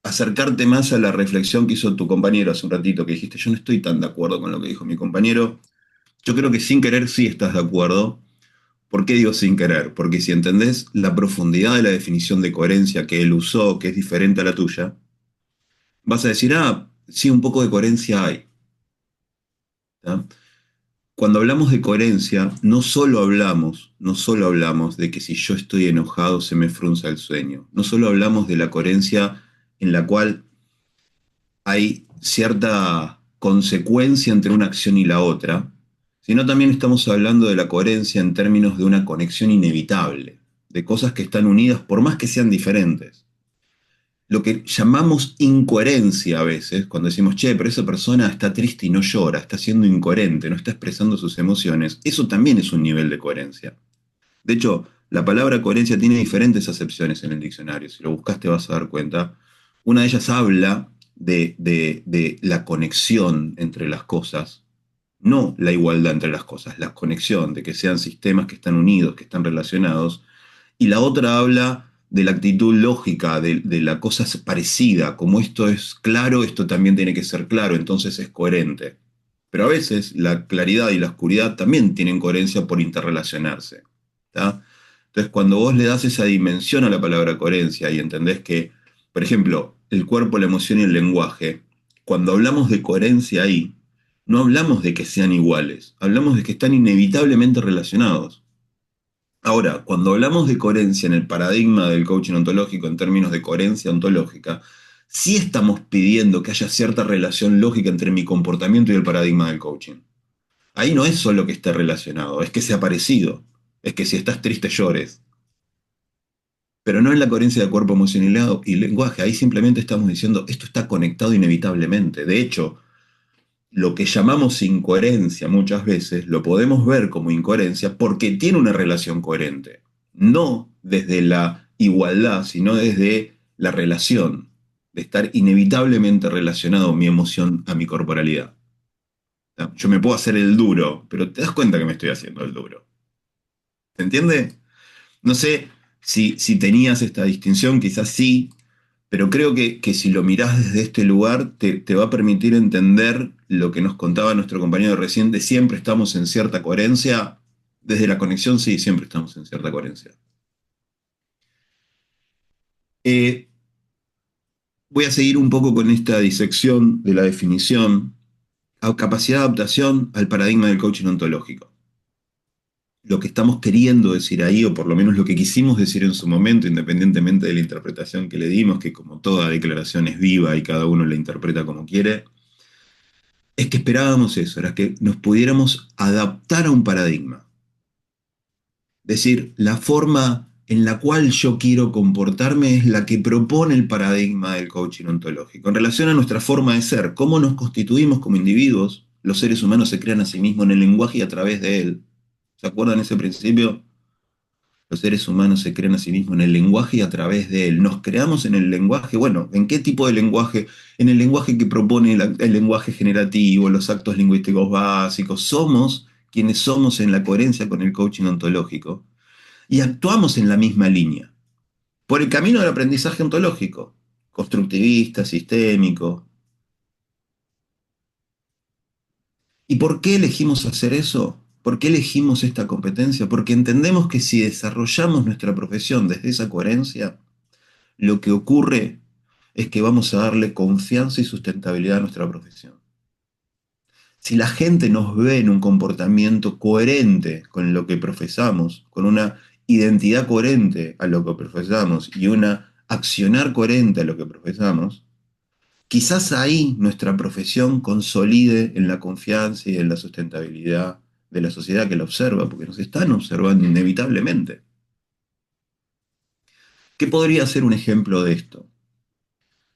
acercarte más a la reflexión que hizo tu compañero hace un ratito, que dijiste, yo no estoy tan de acuerdo con lo que dijo mi compañero. Yo creo que sin querer sí estás de acuerdo. ¿Por qué digo sin querer? Porque si entendés la profundidad de la definición de coherencia que él usó, que es diferente a la tuya, vas a decir, sí, un poco de coherencia hay. ¿Tá? Cuando hablamos de coherencia, no solo hablamos de que si yo estoy enojado se me frunza el sueño. No solo hablamos de la coherencia en la cual hay cierta consecuencia entre una acción y la otra, sino también estamos hablando de la coherencia en términos de una conexión inevitable, de cosas que están unidas por más que sean diferentes. Lo que llamamos incoherencia a veces, cuando decimos, che, pero esa persona está triste y no llora, está siendo incoherente, no está expresando sus emociones, eso también es un nivel de coherencia. De hecho, la palabra coherencia tiene diferentes acepciones en el diccionario. Si lo buscas te vas a dar cuenta. Una de ellas habla de la conexión entre las cosas, no la igualdad entre las cosas, la conexión, de que sean sistemas que están unidos, que están relacionados. Y la otra habla de la actitud lógica, de la cosa parecida, como esto es claro, esto también tiene que ser claro, entonces es coherente. Pero a veces la claridad y la oscuridad también tienen coherencia por interrelacionarse. ¿Tá? Entonces, cuando vos le das esa dimensión a la palabra coherencia y entendés que, por ejemplo, el cuerpo, la emoción y el lenguaje, cuando hablamos de coherencia ahí, no hablamos de que sean iguales, hablamos de que están inevitablemente relacionados. Ahora, cuando hablamos de coherencia en el paradigma del coaching ontológico en términos de coherencia ontológica, sí estamos pidiendo que haya cierta relación lógica entre mi comportamiento y el paradigma del coaching. Ahí no es solo que esté relacionado, es que sea parecido, es que si estás triste llores. Pero no en la coherencia de cuerpo, emoción y lenguaje, ahí simplemente estamos diciendo esto está conectado inevitablemente. De hecho, lo que llamamos incoherencia muchas veces lo podemos ver como incoherencia porque tiene una relación coherente. No desde la igualdad, sino desde la relación, de estar inevitablemente relacionado mi emoción a mi corporalidad. Yo me puedo hacer el duro, pero te das cuenta que me estoy haciendo el duro. ¿Se entiende? No sé si tenías esta distinción, quizás sí, pero creo que si lo mirás desde este lugar, te va a permitir entender lo que nos contaba nuestro compañero reciente, siempre estamos en cierta coherencia. Desde la conexión, sí, siempre estamos en cierta coherencia. Eh, Voy a seguir un poco con esta disección de la definición, a capacidad de adaptación al paradigma del coaching ontológico. Lo que estamos queriendo decir ahí, o por lo menos lo que quisimos decir en su momento, independientemente de la interpretación que le dimos, que como toda declaración es viva y cada uno la interpreta como quiere, es que esperábamos eso, era que nos pudiéramos adaptar a un paradigma. Es decir, la forma en la cual yo quiero comportarme es la que propone el paradigma del coaching ontológico. En relación a nuestra forma de ser, cómo nos constituimos como individuos, los seres humanos se crean a sí mismos en el lenguaje y a través de él. ¿Se acuerdan ese principio? Los seres humanos se crean a sí mismos en el lenguaje y a través de él. Nos creamos en el lenguaje, bueno, ¿en qué tipo de lenguaje? En el lenguaje que propone el lenguaje generativo, los actos lingüísticos básicos. Somos quienes somos en la coherencia con el coaching ontológico y actuamos en la misma línea, por el camino del aprendizaje ontológico, constructivista, sistémico. ¿Y por qué elegimos hacer eso? ¿Por qué elegimos esta competencia? Porque entendemos que si desarrollamos nuestra profesión desde esa coherencia, lo que ocurre es que vamos a darle confianza y sustentabilidad a nuestra profesión. Si la gente nos ve en un comportamiento coherente con lo que profesamos, con una identidad coherente a lo que profesamos y una accionar coherente a lo que profesamos, quizás ahí nuestra profesión consolide en la confianza y en la sustentabilidad de la sociedad que la observa, porque nos están observando inevitablemente. ¿Qué podría ser un ejemplo de esto?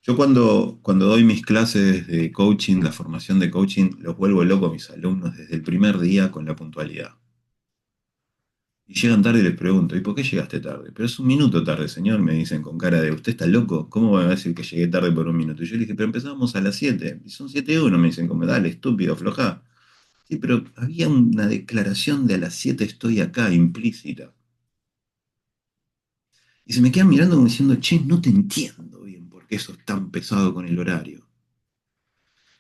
Yo cuando doy mis clases de coaching, la formación de coaching, los vuelvo loco a mis alumnos desde el primer día con la puntualidad. Y llegan tarde y les pregunto, ¿y por qué llegaste tarde? Pero es un minuto tarde, señor, me dicen con cara de, ¿usted está loco? ¿Cómo va a decir que llegué tarde por un minuto? Y yo le dije, pero empezamos a las 7. Y son 7:01, me dicen, como, dale, estúpido, aflojá. Sí, pero había una declaración de a las 7 estoy acá, implícita. Y se me quedan mirando como diciendo, che, no te entiendo bien por qué sos tan pesado con el horario.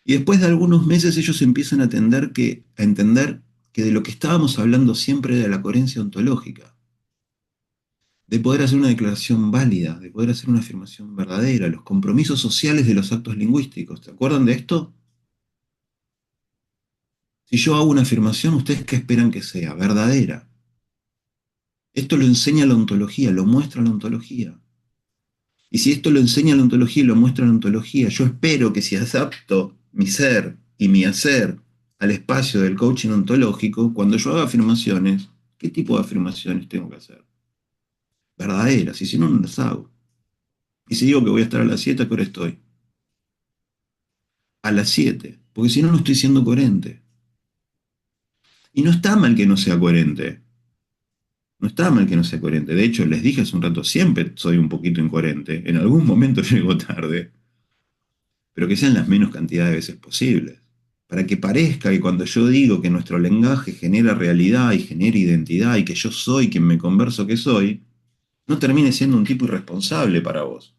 Y después de algunos meses ellos empiezan a entender que de lo que estábamos hablando siempre era de la coherencia ontológica, de poder hacer una declaración válida, de poder hacer una afirmación verdadera, los compromisos sociales de los actos lingüísticos. ¿Se acuerdan de esto? Si yo hago una afirmación, ¿ustedes qué esperan que sea? Verdadera. Esto lo enseña la ontología, lo muestra la ontología. Y si esto lo enseña la ontología y lo muestra la ontología, yo espero que si adapto mi ser y mi hacer al espacio del coaching ontológico, cuando yo haga afirmaciones, ¿qué tipo de afirmaciones tengo que hacer? Verdaderas, y si no, no las hago. Y si digo que voy a estar a las 7, ¿a qué hora estoy? A las 7, porque si no, no estoy siendo coherente. Y no está mal que no sea coherente. No está mal que no sea coherente. De hecho, les dije hace un rato, siempre soy un poquito incoherente. En algún momento llego tarde, pero que sean las menos cantidad de veces posibles. Para que parezca que cuando yo digo que nuestro lenguaje genera realidad y genera identidad y que yo soy quien me converso que soy, no termine siendo un tipo irresponsable para vos.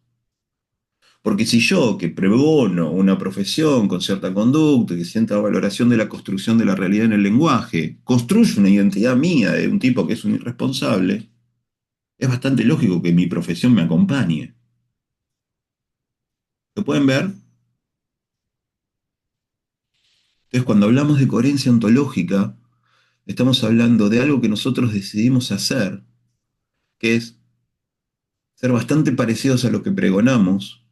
Porque si yo, que pregono una profesión con cierta conducta, que sienta valoración de la construcción de la realidad en el lenguaje, construyo una identidad mía de un tipo que es un irresponsable, es bastante lógico que mi profesión me acompañe. ¿Lo pueden ver? Entonces, cuando hablamos de coherencia ontológica, estamos hablando de algo que nosotros decidimos hacer, que es ser bastante parecidos a lo que pregonamos,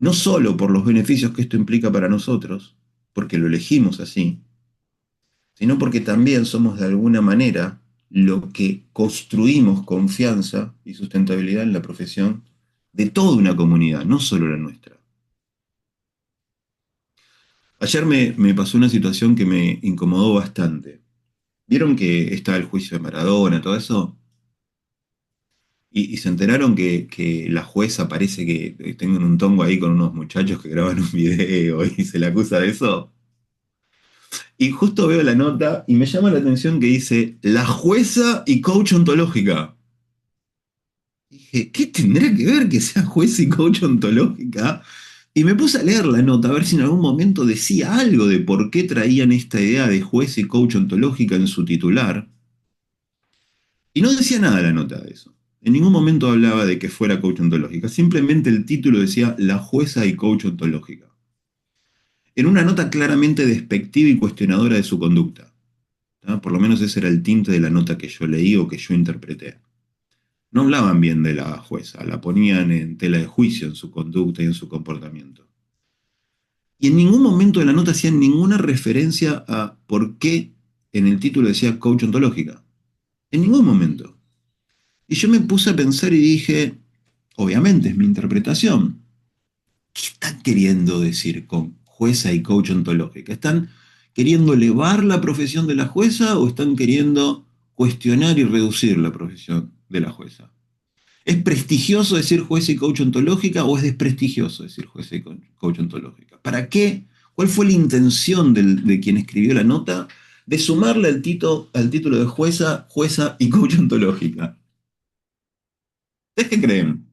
no solo por los beneficios que esto implica para nosotros, porque lo elegimos así, sino porque también somos de alguna manera lo que construimos confianza y sustentabilidad en la profesión de toda una comunidad, no solo la nuestra. Ayer me pasó una situación que me incomodó bastante. ¿Vieron que está el juicio de Maradona, todo eso? Y se enteraron que la jueza parece que tengan un tongo ahí con unos muchachos que graban un video y se le acusa de eso. Y justo veo la nota y me llama la atención que dice la jueza y coach ontológica. Dije, ¿qué tendrá que ver que sea juez y coach ontológica? Y me puse a leer la nota a ver si en algún momento decía algo de por qué traían esta idea de juez y coach ontológica en su titular. Y no decía nada la nota de eso. En ningún momento hablaba de que fuera coach ontológica. Simplemente el título decía la jueza y coach ontológica. En una nota claramente despectiva y cuestionadora de su conducta. ¿Tá? Por lo menos ese era el tinte de la nota que yo leí o que yo interpreté. No hablaban bien de la jueza, la ponían en tela de juicio en su conducta y en su comportamiento. Y en ningún momento de la nota hacían ninguna referencia a por qué en el título decía coach ontológica. En ningún momento. Y yo me puse a pensar y dije, obviamente es mi interpretación. ¿Qué están queriendo decir con jueza y coach ontológica? ¿Están queriendo elevar la profesión de la jueza o están queriendo cuestionar y reducir la profesión de la jueza? ¿Es prestigioso decir juez y coach ontológica o es desprestigioso decir juez y coach ontológica? ¿Para qué? ¿Cuál fue la intención de quien escribió la nota de sumarle al título de jueza y coach ontológica? ¿Ustedes qué creen?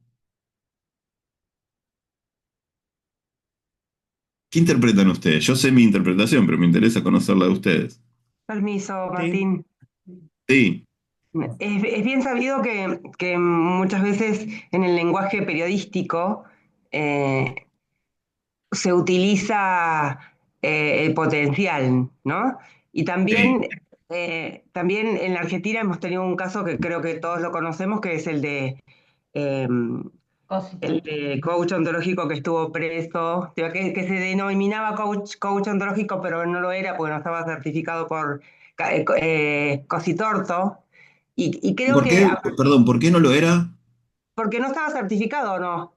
¿Qué interpretan ustedes? Yo sé mi interpretación, pero me interesa conocer la de ustedes. Permiso, Sí, Martín. sí, Es bien sabido que muchas veces en el lenguaje periodístico eh, se utiliza el potencial, ¿no? Y sí. también en la Argentina hemos tenido un caso que creo que todos lo conocemos, que es eh, el de coach ontológico que estuvo preso, que se denominaba coach ontológico, pero no lo era porque no estaba certificado por Cositorto. Y creo ¿Por que, qué? Perdón, ¿por qué no lo era? porque no estaba certificado, ¿o no?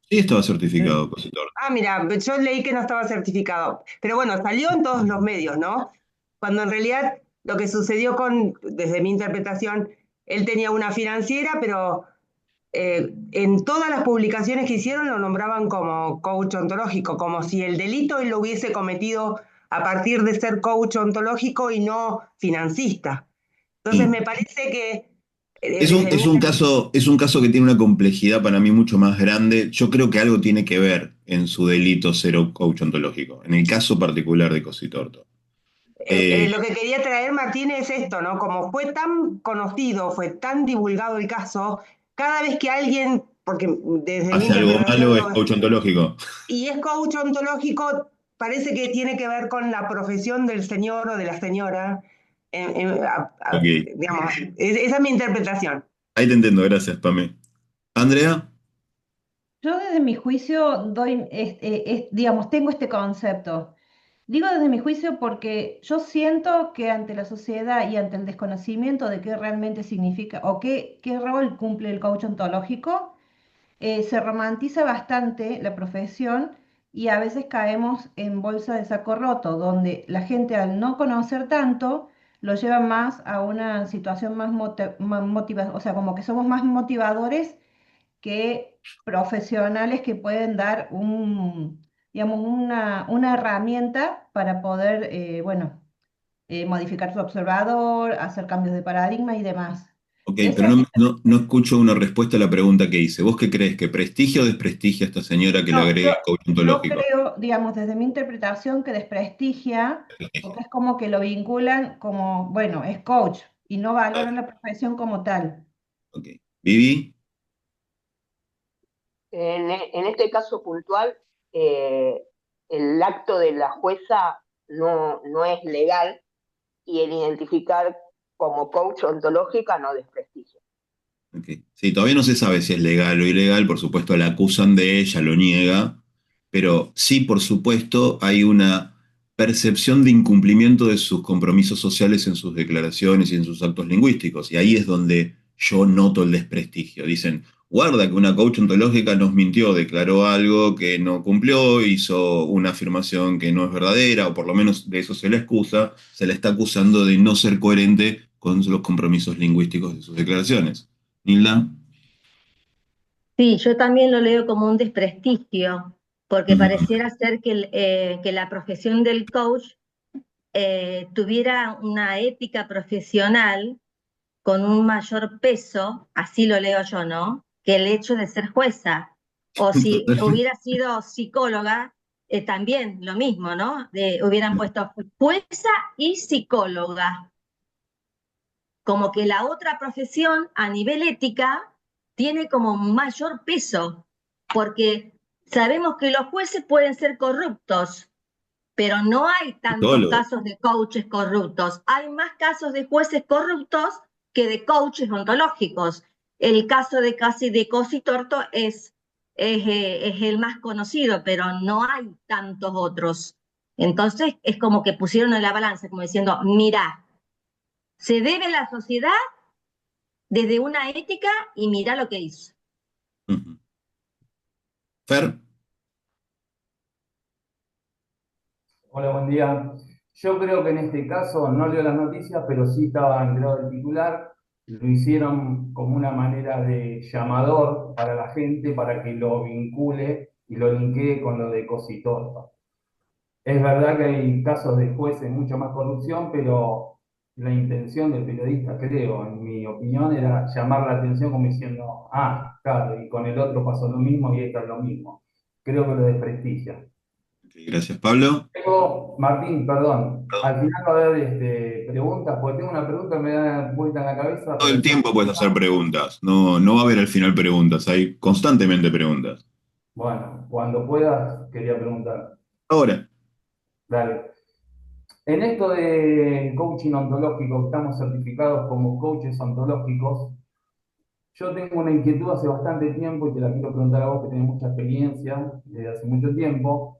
Sí estaba certificado, opositor. Ah, mira, yo leí que no estaba certificado, pero bueno, salió en todos los medios, ¿no? Cuando en realidad lo que sucedió desde mi interpretación, él tenía una financiera, pero en todas las publicaciones que hicieron lo nombraban como coach ontológico, como si el delito él lo hubiese cometido a partir de ser coach ontológico y no financista. Entonces Sí. me parece que Es un, desde mi... es un caso que tiene una complejidad para mí mucho más grande. Yo creo que algo tiene que ver en su delito cero coach ontológico, en el caso particular de Cositorto. Lo que quería traer, Martín, es esto, ¿no? Como fue tan conocido, fue tan divulgado el caso, cada vez que alguien, porque desde mi Hace algo interpretación malo es coach ontológico. y es coach ontológico, parece que tiene que ver con la profesión del señor o de la señora. Ok. Digamos, esa es mi interpretación. Ahí te entiendo, gracias, Pame. Andrea, Yo desde mi juicio doy, digamos, tengo este concepto. Digo desde mi juicio porque yo siento que ante la sociedad y ante el desconocimiento de qué realmente significa o qué rol cumple el coach ontológico, se romantiza bastante la profesión y a veces caemos en bolsa de saco roto, donde la gente al no conocer tanto lo llevan más a una situación más o sea, como que somos más motivadores que profesionales que pueden dar digamos, una herramienta para poder, bueno, modificar su observador, hacer cambios de paradigma y demás. Ok, Esa pero es no escucho una respuesta a la pregunta que hice. ¿Vos qué crees? ¿Que prestigia o desprestigia a esta señora que le No, agregue coach yo ontológico? creo, digamos, desde mi interpretación, que desprestigia, porque es como que lo vinculan como, bueno, es coach y no valoran la profesión como tal. Ok. Vivi, En este caso puntual, eh, el acto de la jueza no es legal y el identificar como coach ontológica no desprestigia. ok. Sí, todavía no se sabe si es legal o ilegal, por supuesto la acusan de ella, lo niega, pero sí, por supuesto, hay una percepción de incumplimiento de sus compromisos sociales en sus declaraciones y en sus actos lingüísticos, y ahí es donde yo noto el desprestigio. Dicen, guarda que una coach ontológica nos mintió, declaró algo que no cumplió, hizo una afirmación que no es verdadera, o por lo menos de eso se le excusa, se le está acusando de no ser coherente con los compromisos lingüísticos de sus declaraciones. Nilda. Sí, yo también lo leo como un desprestigio, porque pareciera ser que la profesión del coach tuviera una ética profesional con un mayor peso, así lo leo yo, ¿no? Que el hecho de ser jueza. O si hubiera sido psicóloga, también lo mismo, ¿no? Hubieran puesto jueza y psicóloga. Como que la otra profesión a nivel ética tiene como mayor peso, porque sabemos que los jueces pueden ser corruptos, pero no hay tantos Psicólogo. casos de coaches corruptos. Hay más casos de jueces corruptos que de coaches ontológicos. El caso de Casi de Cosi Torto es el más conocido, pero no hay tantos otros. Entonces es como que pusieron en la balanza, como diciendo, mira, se debe a la sociedad desde una ética y mira lo que hizo. Fer. Hola, buen día. Yo creo que en este caso, no leo las noticias, pero sí estaba enterado del titular. Lo hicieron como una manera de llamador para la gente para que lo vincule y lo linkee con lo de Cositorto. Es verdad que hay casos de jueces mucho más corrupción, pero la intención del periodista, creo, en mi opinión, era llamar la atención como diciendo, ah, claro, y con el otro pasó lo mismo y esto es lo mismo. Creo que lo desprestigia. Gracias, Pablo. Martín, perdón. Al final va a haber preguntas, porque tengo una pregunta que me da vuelta en la cabeza. Todo el tiempo puedes hacer preguntas. No va a haber al final preguntas. Hay constantemente preguntas. Bueno, cuando puedas, quería preguntar. Ahora. Dale. En esto de coaching ontológico, estamos certificados como coaches ontológicos. Yo tengo una inquietud hace bastante tiempo y te la quiero preguntar a vos que tenés mucha experiencia desde hace mucho tiempo.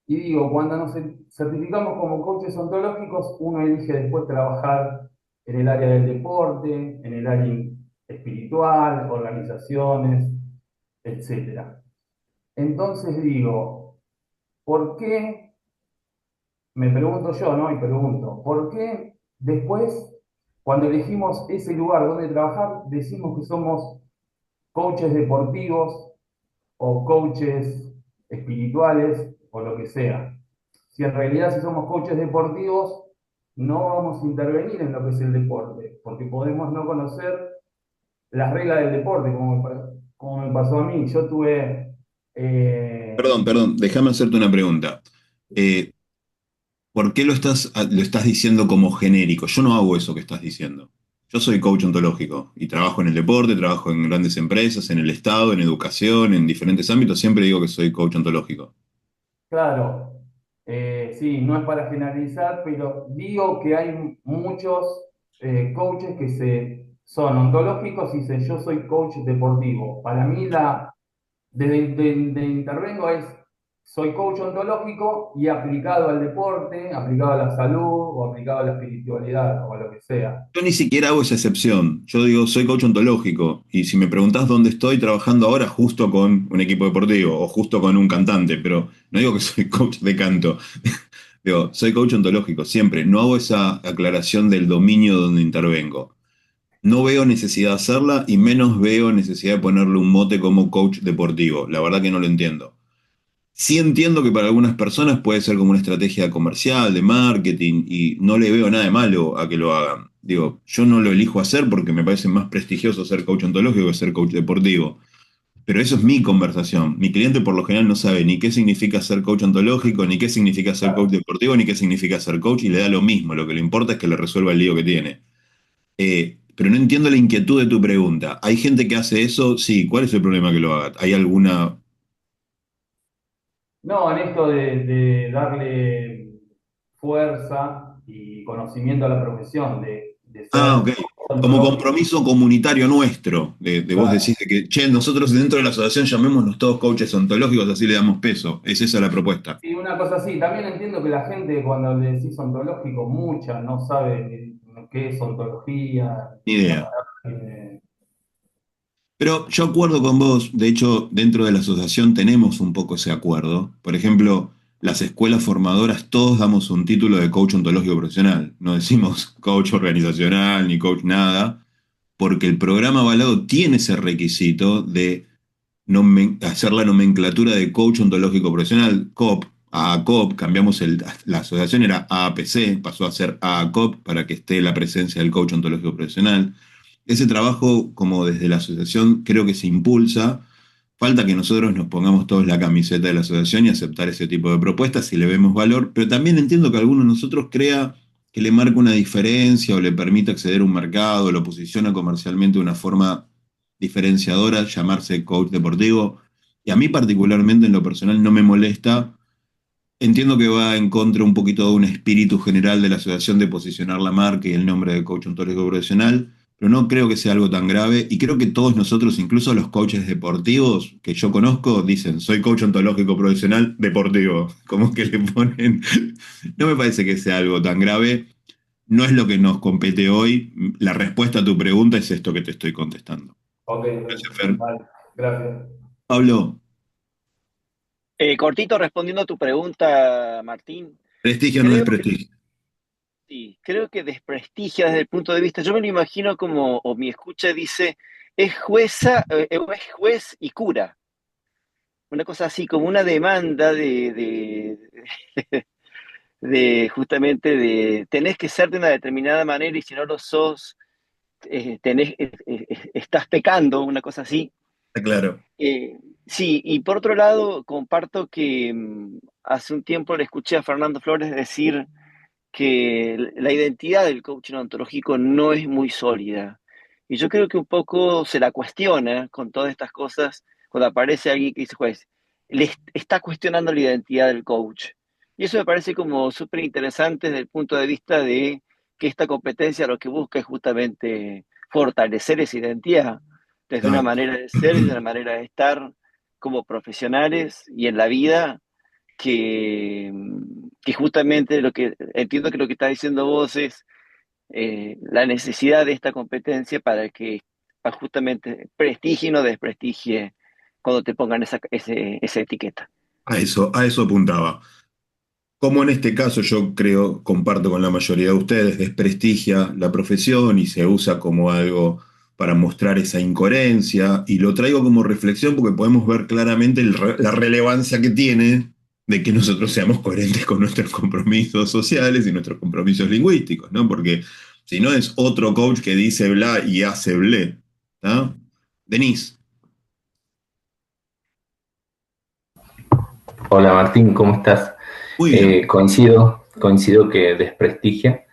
Y digo, cuando nos certificamos como coaches ontológicos, uno elige después trabajar en el área del deporte, en el área espiritual, organizaciones, etc. Entonces digo, ¿por qué? Me pregunto yo, ¿no? Y pregunto, ¿por qué después, cuando elegimos ese lugar donde trabajar, decimos que somos coaches deportivos o coaches espirituales o lo que sea? Si en realidad si somos coaches deportivos, no vamos a intervenir en lo que es el deporte, porque podemos no conocer las reglas del deporte, como me pasó a mí. Yo tuve... Perdón, déjame hacerte una pregunta. ¿Por qué lo estás diciendo como genérico? Yo no hago eso que estás diciendo. Yo soy coach ontológico y trabajo en el deporte, trabajo en grandes empresas, en el Estado, en educación, en diferentes ámbitos. Siempre digo que soy coach ontológico. Claro, sí, no es para generalizar, pero digo que hay muchos coaches que son ontológicos y dicen yo soy coach deportivo. Para mí desde intervengo soy coach ontológico y aplicado al deporte, aplicado a la salud o aplicado a la espiritualidad o a lo que sea. Yo ni siquiera hago esa excepción. Yo digo, soy coach ontológico. Y si me preguntás dónde estoy trabajando ahora, justo con un equipo deportivo o justo con un cantante, pero no digo que soy coach de canto. Digo, soy coach ontológico, siempre. No hago esa aclaración del dominio donde intervengo. No veo necesidad de hacerla y menos veo necesidad de ponerle un mote como coach deportivo. La verdad que no lo entiendo. Sí entiendo que para algunas personas puede ser como una estrategia comercial, de marketing, y no le veo nada de malo a que lo hagan. Digo, yo no lo elijo hacer porque me parece más prestigioso ser coach ontológico que ser coach deportivo. Pero eso es mi conversación. Mi cliente por lo general no sabe ni qué significa ser coach ontológico, ni qué significa ser coach deportivo, ni qué significa ser coach, y le da lo mismo. Lo que le importa es que le resuelva el lío que tiene. Pero no entiendo la inquietud de tu pregunta. ¿Hay gente que hace eso? Sí. ¿Cuál es el problema que lo haga? ¿Hay alguna? No, en esto de darle fuerza y conocimiento a la profesión, de Ah, ser ok. Como ontológico. compromiso comunitario nuestro, de vos Claro. decís de que, che, nosotros dentro de la asociación llamémonos todos coaches ontológicos, así le damos peso. ¿Es esa la propuesta? Y una cosa así, también entiendo que la gente cuando le decís ontológico, mucha no sabe qué es ontología. Ni idea. Pero yo acuerdo con vos, de hecho, dentro de la asociación tenemos un poco ese acuerdo. Por ejemplo, las escuelas formadoras, todos damos un título de coach ontológico profesional. No decimos coach organizacional ni coach nada, porque el programa avalado tiene ese requisito de hacer la nomenclatura de coach ontológico profesional, COP, a ACOP, cambiamos la asociación era AAPC, pasó a ser AACOP para que esté la presencia del coach ontológico profesional. Ese trabajo, como desde la asociación, creo que se impulsa. Falta que nosotros nos pongamos todos la camiseta de la asociación y aceptar ese tipo de propuestas si le vemos valor, pero también entiendo que alguno de nosotros crea que le marca una diferencia o le permite acceder a un mercado, lo posiciona comercialmente de una forma diferenciadora, llamarse coach deportivo. Y a mí particularmente en lo personal no me molesta. Entiendo que va en contra un poquito de un espíritu general de la asociación de posicionar la marca y el nombre de coach ontológico profesional, pero no creo que sea algo tan grave y creo que todos nosotros, incluso los coaches deportivos que yo conozco, dicen, soy coach ontológico profesional deportivo, como que le ponen, no me parece que sea algo tan grave, no es lo que nos compete hoy, la respuesta a tu pregunta es esto que te estoy contestando. Ok, Gracias, Fer. vale, gracias. Pablo, Cortito respondiendo a tu pregunta, Martín, prestigio o no creo que desprestigio. sí, creo que desprestigia desde el punto de vista, yo me lo imagino como, o mi escucha dice, es jueza, o es juez y cura, una cosa así como una demanda de justamente de tenés que ser de una determinada manera y si no lo sos, estás pecando, una cosa así. Claro. Sí, y por otro lado, comparto que hace un tiempo le escuché a Fernando Flores decir que la identidad del coaching ontológico no es muy sólida. Y yo creo que un poco se la cuestiona con todas estas cosas cuando aparece alguien que dice, juez, está cuestionando la identidad del coach. Y eso me parece como súper interesante desde el punto de vista de que esta competencia lo que busca es justamente fortalecer esa identidad desde una Exacto. manera de ser y de una manera de estar como profesionales y en la vida que, que justamente lo que entiendo que lo que está diciendo vos es la necesidad de esta competencia para justamente prestigie y no desprestigie cuando te pongan esa etiqueta. A eso apuntaba. Como en este caso yo creo, comparto con la mayoría de ustedes, desprestigia la profesión y se usa como algo para mostrar esa incoherencia, y lo traigo como reflexión porque podemos ver claramente la relevancia que tiene de que nosotros seamos coherentes con nuestros compromisos sociales y nuestros compromisos lingüísticos, ¿no? Porque si no es otro coach que dice bla y hace ble, ¿no? Denise. Hola Martín, ¿cómo estás? Muy bien. Coincido que desprestigia.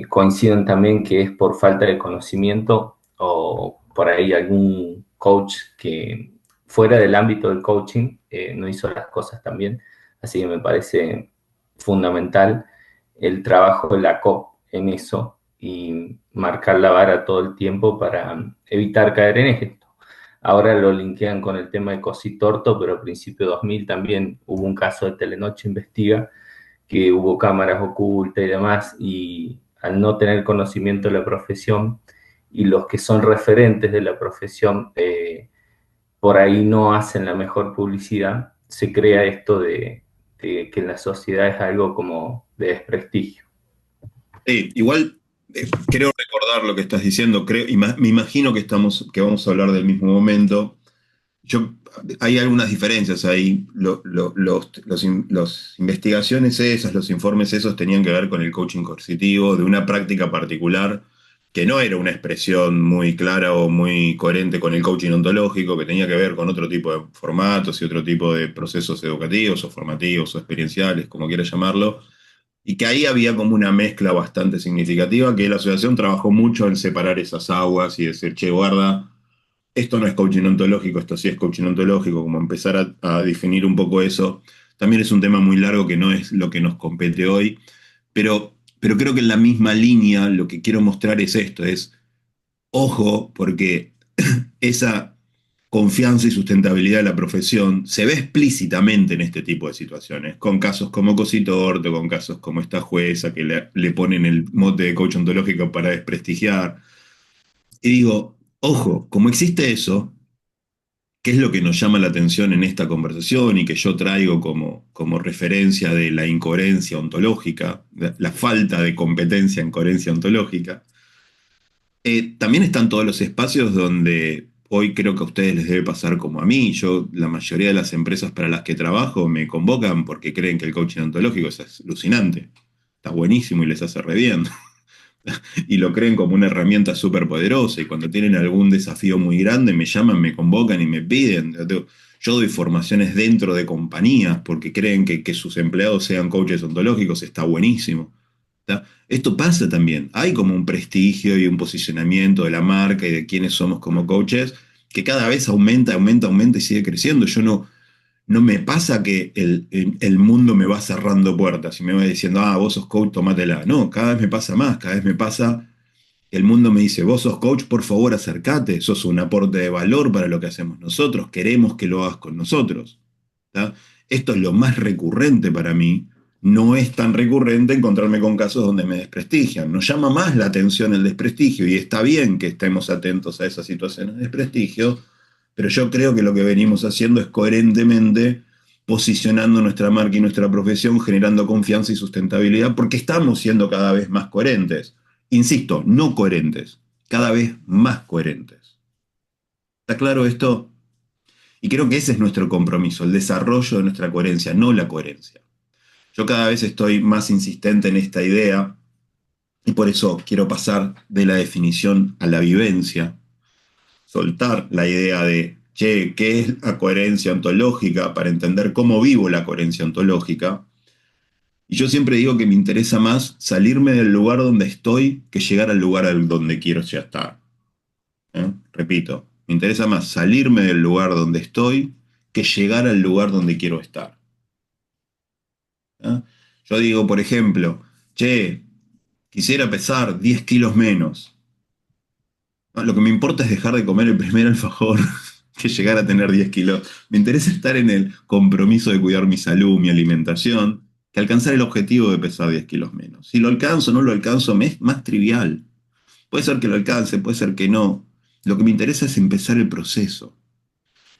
Coinciden también que es por falta de conocimiento o por ahí algún coach que fuera del ámbito del coaching no hizo las cosas tan bien. Así que me parece fundamental el trabajo de la COP en eso y marcar la vara todo el tiempo para evitar caer en esto. Ahora lo linkean con el tema de Cositorto, pero a principios de 2000 también hubo un caso de Telenoche Investiga, que hubo cámaras ocultas y demás, y al no tener conocimiento de la profesión, y los que son referentes de la profesión por ahí no hacen la mejor publicidad, se crea esto de que en la sociedad es algo como de desprestigio. Sí, igual creo recordar lo que estás diciendo, me imagino que vamos a hablar del mismo momento. Hay algunas diferencias ahí. Los investigaciones esas, los informes esos tenían que ver con el coaching coercitivo de una práctica particular que no era una expresión muy clara o muy coherente con el coaching ontológico, que tenía que ver con otro tipo de formatos y otro tipo de procesos educativos o formativos o experienciales, como quieras llamarlo, y que ahí había como una mezcla bastante significativa, que la asociación trabajó mucho en separar esas aguas y decir, che, guarda, esto no es coaching ontológico, esto sí es coaching ontológico, como empezar a definir un poco eso. También es un tema muy largo que no es lo que nos compete hoy, pero creo que en la misma línea lo que quiero mostrar es esto, es ojo, porque esa confianza y sustentabilidad de la profesión se ve explícitamente en este tipo de situaciones, con casos como Cosito Orto, con casos como esta jueza que le ponen el mote de coach ontológico para desprestigiar. Y digo, ojo, como existe eso, ¿qué es lo que nos llama la atención en esta conversación y que yo traigo como referencia de la incoherencia ontológica, la falta de competencia en coherencia ontológica? También están todos los espacios donde hoy creo que a ustedes les debe pasar como a mí. La mayoría de las empresas para las que trabajo me convocan porque creen que el coaching ontológico es alucinante, está buenísimo y les hace re bien. Y lo creen como una herramienta súper poderosa, y cuando tienen algún desafío muy grande me llaman, me convocan y me piden. Yo doy formaciones dentro de compañías porque creen que sus empleados sean coaches ontológicos, está buenísimo. ¿Tá? Esto pasa también, hay como un prestigio y un posicionamiento de la marca y de quiénes somos como coaches que cada vez aumenta, aumenta, aumenta y sigue creciendo. No me pasa que el mundo me va cerrando puertas y me va diciendo, vos sos coach, tómatela. No, cada vez me pasa más, cada vez me pasa que el mundo me dice, vos sos coach, por favor acércate, sos un aporte de valor para lo que hacemos nosotros, queremos que lo hagas con nosotros. ¿Tá? Esto es lo más recurrente para mí. No es tan recurrente encontrarme con casos donde me desprestigian. Nos llama más la atención el desprestigio y está bien que estemos atentos a esas situaciones de desprestigio, pero yo creo que lo que venimos haciendo es coherentemente posicionando nuestra marca y nuestra profesión, generando confianza y sustentabilidad, porque estamos siendo cada vez más coherentes. Insisto, no coherentes, cada vez más coherentes. ¿Está claro esto? Y creo que ese es nuestro compromiso, el desarrollo de nuestra coherencia, no la coherencia. Yo cada vez estoy más insistente en esta idea y por eso quiero pasar de la definición a la vivencia, soltar la idea de, che, ¿qué es la coherencia ontológica? Para entender cómo vivo la coherencia ontológica. Y yo siempre digo que me interesa más salirme del lugar donde estoy que llegar al lugar donde quiero ya estar. Repito, me interesa más salirme del lugar donde estoy que llegar al lugar donde quiero estar. Yo digo, por ejemplo, che, quisiera pesar 10 kilos menos. Lo que me importa es dejar de comer el primer alfajor que llegar a tener 10 kilos. Me interesa estar en el compromiso de cuidar mi salud, mi alimentación, que alcanzar el objetivo de pesar 10 kilos menos. Si lo alcanzo o no lo alcanzo, me es más trivial. Puede ser que lo alcance, puede ser que no. Lo que me interesa es empezar el proceso.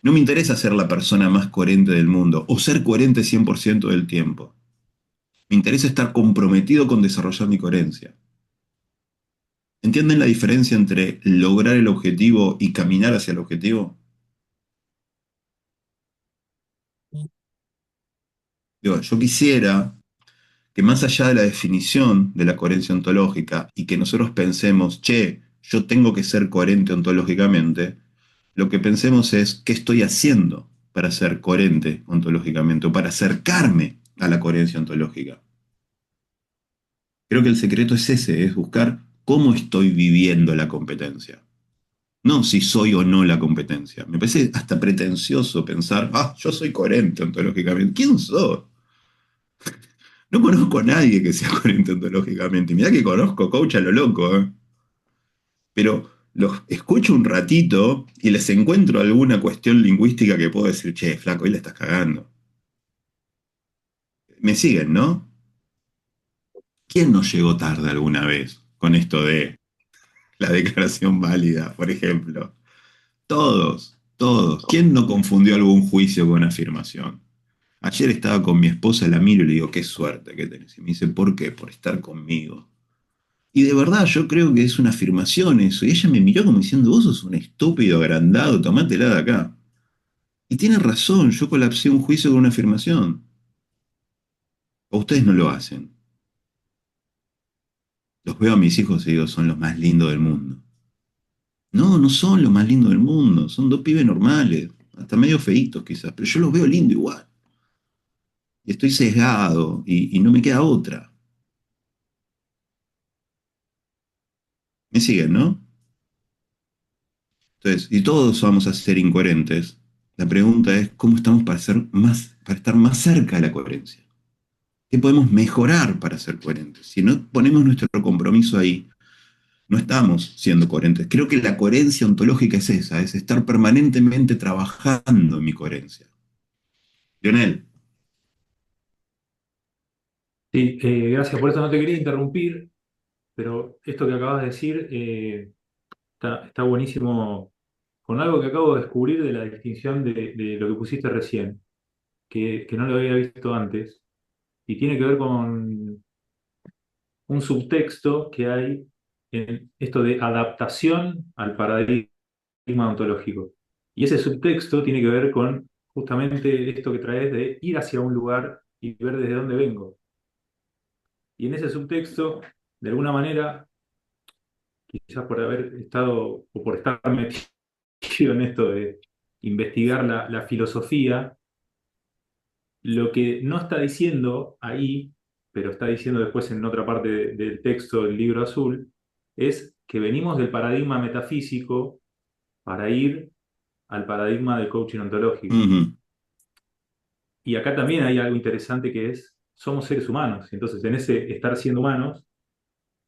No me interesa ser la persona más coherente del mundo o ser coherente 100% del tiempo. Me interesa estar comprometido con desarrollar mi coherencia. ¿Entienden la diferencia entre lograr el objetivo y caminar hacia el objetivo? Digo, yo quisiera que más allá de la definición de la coherencia ontológica y que nosotros pensemos, che, yo tengo que ser coherente ontológicamente, lo que pensemos es qué estoy haciendo para ser coherente ontológicamente o para acercarme a la coherencia ontológica. Creo que el secreto es ese, es buscar cómo estoy viviendo la competencia. No si soy o no la competencia. Me parece hasta pretencioso pensar, yo soy coherente ontológicamente. ¿Quién soy? No conozco a nadie que sea coherente ontológicamente. Mirá que conozco coach a lo loco, ¿eh? Pero los escucho un ratito y les encuentro alguna cuestión lingüística que puedo decir, che, flaco, hoy la estás cagando. Me siguen, ¿no? ¿Quién no llegó tarde alguna vez con esto de la declaración válida, por ejemplo? Todos, todos. ¿Quién no confundió algún juicio con afirmación? Ayer estaba con mi esposa, la miro y le digo, qué suerte que tenés. Y me dice, ¿por qué? Por estar conmigo. Y de verdad yo creo que es una afirmación eso. Y ella me miró como diciendo, vos sos un estúpido agrandado, tomátela de acá. Y tiene razón, yo colapsé un juicio con una afirmación. O ustedes no lo hacen. Los veo a mis hijos y digo, son los más lindos del mundo. No, no son los más lindos del mundo, son dos pibes normales, hasta medio feitos quizás, pero yo los veo lindo igual. Y estoy sesgado y no me queda otra. ¿Me siguen, no? Entonces, si todos vamos a ser incoherentes, la pregunta es cómo estamos para estar más cerca de la coherencia. ¿Qué podemos mejorar para ser coherentes? Si no ponemos nuestro compromiso ahí, no estamos siendo coherentes. Creo que la coherencia ontológica es esa, es estar permanentemente trabajando en mi coherencia. Lionel. Sí, gracias por eso. No te quería interrumpir, pero esto que acabas de decir está buenísimo con algo que acabo de descubrir de la distinción de lo que pusiste recién, que no lo había visto antes, y tiene que ver con un subtexto que hay en esto de adaptación al paradigma ontológico. Y ese subtexto tiene que ver con justamente esto que traes de ir hacia un lugar y ver desde dónde vengo. Y en ese subtexto, de alguna manera, quizás por haber estado o por estar metido en esto de investigar la filosofía, lo que no está diciendo ahí, pero está diciendo después en otra parte del texto del libro azul, es que venimos del paradigma metafísico para ir al paradigma del coaching ontológico. Y acá también hay algo interesante que es, somos seres humanos, entonces en ese estar siendo humanos,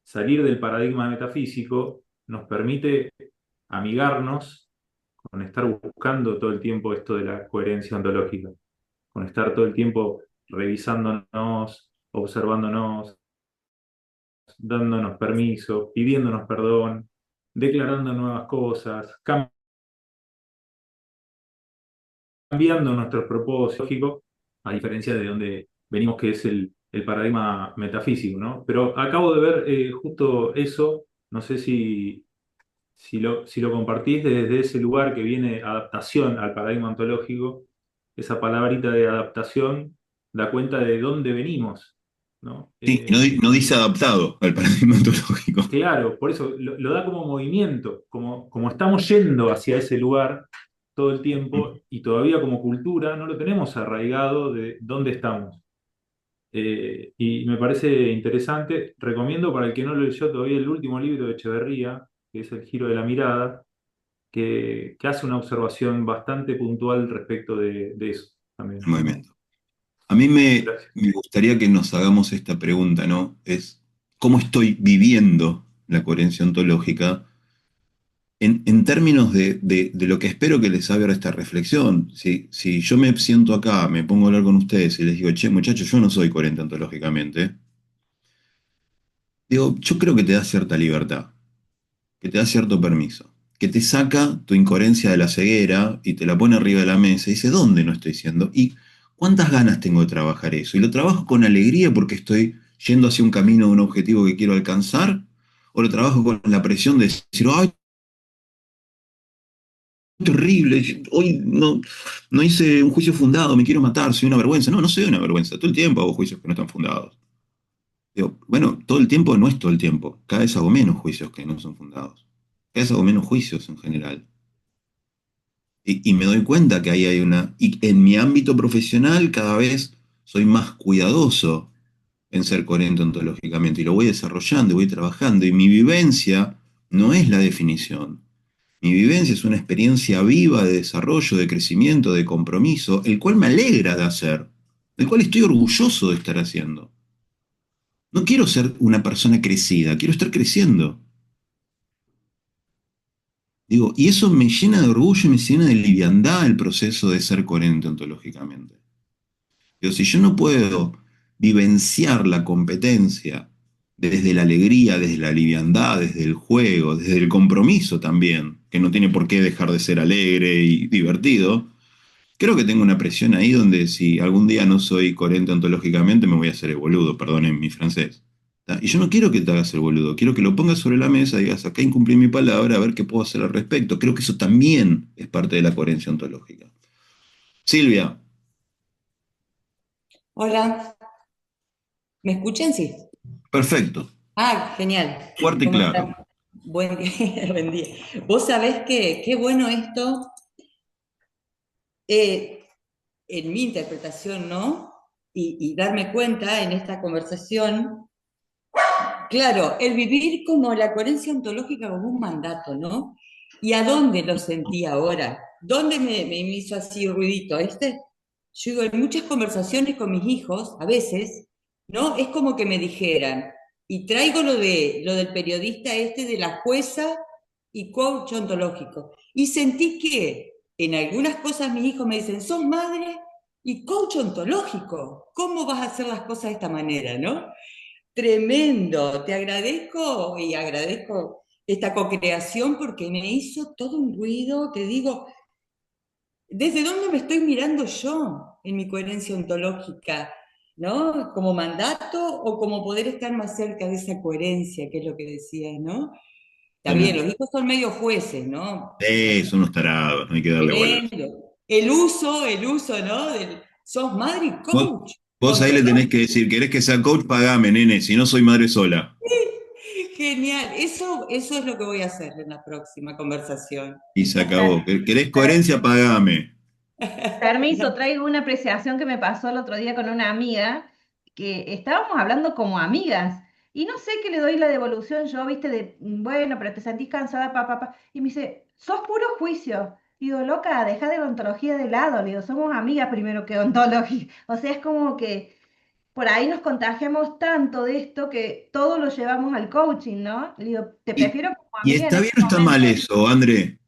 salir del paradigma metafísico nos permite amigarnos con estar buscando todo el tiempo esto de la coherencia ontológica, con estar todo el tiempo revisándonos, observándonos, dándonos permiso, pidiéndonos perdón, declarando nuevas cosas, cambiando nuestros propósitos, lógico, a diferencia de donde venimos, que es el paradigma metafísico, ¿no? Pero acabo de ver justo eso, no sé si lo compartís desde ese lugar que viene adaptación al paradigma ontológico, esa palabrita de adaptación da cuenta de dónde venimos, ¿no? Sí, no dice adaptado al paradigma ontológico. Claro, por eso lo da como movimiento, como estamos yendo hacia ese lugar todo el tiempo y todavía como cultura no lo tenemos arraigado de dónde estamos. Y me parece interesante, recomiendo para el que no lo leyó todavía el último libro de Echeverría, que es El giro de la mirada, que hace una observación bastante puntual respecto de eso también. El movimiento. A mí me gustaría que nos hagamos esta pregunta, ¿no? Es, ¿cómo estoy viviendo la coherencia ontológica en términos de lo que espero que les abra esta reflexión? Si yo me siento acá, me pongo a hablar con ustedes y les digo, che, muchachos, yo no soy coherente ontológicamente, digo, yo creo que te da cierta libertad, que te da cierto permiso, que te saca tu incoherencia de la ceguera y te la pone arriba de la mesa y dice, ¿dónde no estoy siendo? ¿Y cuántas ganas tengo de trabajar eso? ¿Y lo trabajo con alegría porque estoy yendo hacia un camino de un objetivo que quiero alcanzar? ¿O lo trabajo con la presión de decir, ay, terrible, hoy no hice un juicio fundado, me quiero matar, soy una vergüenza? No, no soy una vergüenza, todo el tiempo hago juicios que no están fundados. Digo, bueno, todo el tiempo no es todo el tiempo, cada vez hago menos juicios que no son fundados, cada vez hago menos juicios en general. Y me doy cuenta que ahí hay y en mi ámbito profesional cada vez soy más cuidadoso en ser coherente ontológicamente, y lo voy desarrollando y voy trabajando, y mi vivencia no es la definición. Mi vivencia es una experiencia viva de desarrollo, de crecimiento, de compromiso, el cual me alegra de hacer, el cual estoy orgulloso de estar haciendo. No quiero ser una persona crecida, quiero estar creciendo. Digo, y eso me llena de orgullo y me llena de liviandad el proceso de ser coherente ontológicamente. Digo, si yo no puedo vivenciar la competencia desde la alegría, desde la liviandad, desde el juego, desde el compromiso también, que no tiene por qué dejar de ser alegre y divertido, Creo que tengo una presión ahí donde si algún día no soy coherente ontológicamente me voy a hacer el boludo, perdonen mi francés. ¿Tá? Y yo no quiero que te hagas el boludo, quiero que lo pongas sobre la mesa y digas, acá incumplí mi palabra, a ver qué puedo hacer al respecto. Creo que eso también es parte de la coherencia ontológica. Silvia, Hola, ¿me escuchan? Sí. perfecto, Ah, genial. fuerte y ¿Cómo claro. están? Buen día, buen día. Vos sabés que qué bueno esto, eh, en mi interpretación, ¿no? Y darme cuenta en esta conversación, claro, el vivir como la coherencia ontológica como un mandato, ¿no? ¿Y a dónde lo sentí ahora? ¿Dónde me hizo así ruidito? Yo digo, en muchas conversaciones con mis hijos, a veces, ¿no? Es como que me dijeran, y traigo lo del periodista de la jueza y coach ontológico. Y sentí que en algunas cosas mis hijos me dicen, sos madre y coach ontológico. ¿Cómo vas a hacer las cosas de esta manera, no? Tremendo, te agradezco y agradezco esta co-creación porque me hizo todo un ruido, te digo, ¿desde dónde me estoy mirando yo en mi coherencia ontológica? ¿No? ¿Como mandato o como poder estar más cerca de esa coherencia, que es lo que decías, ¿no? Está bien, los Excelente. hijos son medio jueces, ¿no? Son unos tarados, no hay que darle bola. Tremendo. El uso, ¿no? Sos madre y Vos, coach. vos ahí le tenés que decir, ¿querés que sea coach? Pagame, nene, si no soy madre sola. Genial, eso es lo que voy a hacer en la próxima conversación. Y se acabó. ¿Querés coherencia? Pagame. Permiso, traigo una apreciación que me pasó el otro día con una amiga, que estábamos hablando como amigas, y no sé qué le doy la devolución yo, viste, de, bueno, pero te sentís cansada, y me dice, sos puro juicio. Digo, loca, deja de la ontología de lado, le digo, somos amigas primero que ontología. O sea, es como que por ahí nos contagiamos tanto de esto que todo lo llevamos al coaching, ¿no? Le digo, te ¿Y, prefiero como y amiga en está bien este o está mal momento. eso, André?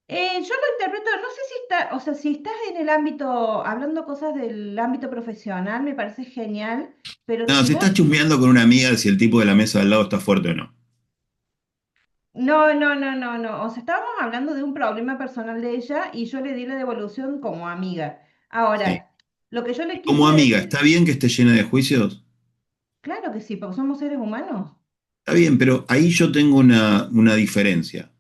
Yo lo interpreto, no sé si está, o sea, si estás en el ámbito, hablando cosas del ámbito profesional, me parece genial, pero No, si si vos, estás chusmeando con una amiga de si el tipo de la mesa al lado está fuerte o no. no, no, no, no, no, o sea, estábamos hablando de un problema personal de ella y yo le di la devolución como amiga. Sí. Ahora, lo que yo le Como quise amiga, decir, ¿está bien que esté llena de juicios? claro que sí, porque somos seres humanos. Está bien, pero ahí yo tengo una diferencia.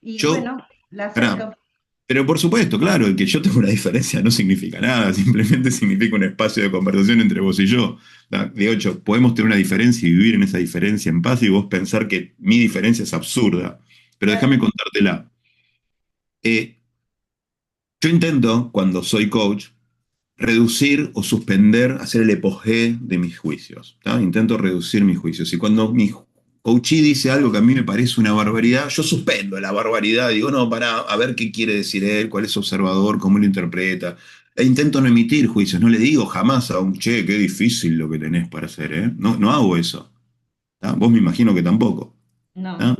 Y Yo, bueno, la pará, acepto. pero por supuesto, claro, el que yo tengo una diferencia no significa nada, simplemente significa un espacio de conversación entre vos y yo. De hecho, podemos tener una diferencia y vivir en esa diferencia en paz y vos pensar que mi diferencia es absurda. Pero déjame contártela. Eh, yo intento, cuando soy coach, reducir o suspender, hacer el apogeo de mis juicios. ¿Tá? Intento reducir mis juicios. Y cuando mi coachee dice algo que a mí me parece una barbaridad, yo suspendo la barbaridad. Digo, no, para a ver qué quiere decir él, cuál es su observador, cómo lo interpreta. E intento no emitir juicios. No le digo jamás a un che, qué difícil lo que tenés para hacer. ¿Eh? No, no hago eso. ¿Tá? Vos me imagino que tampoco. ¿Tá? No.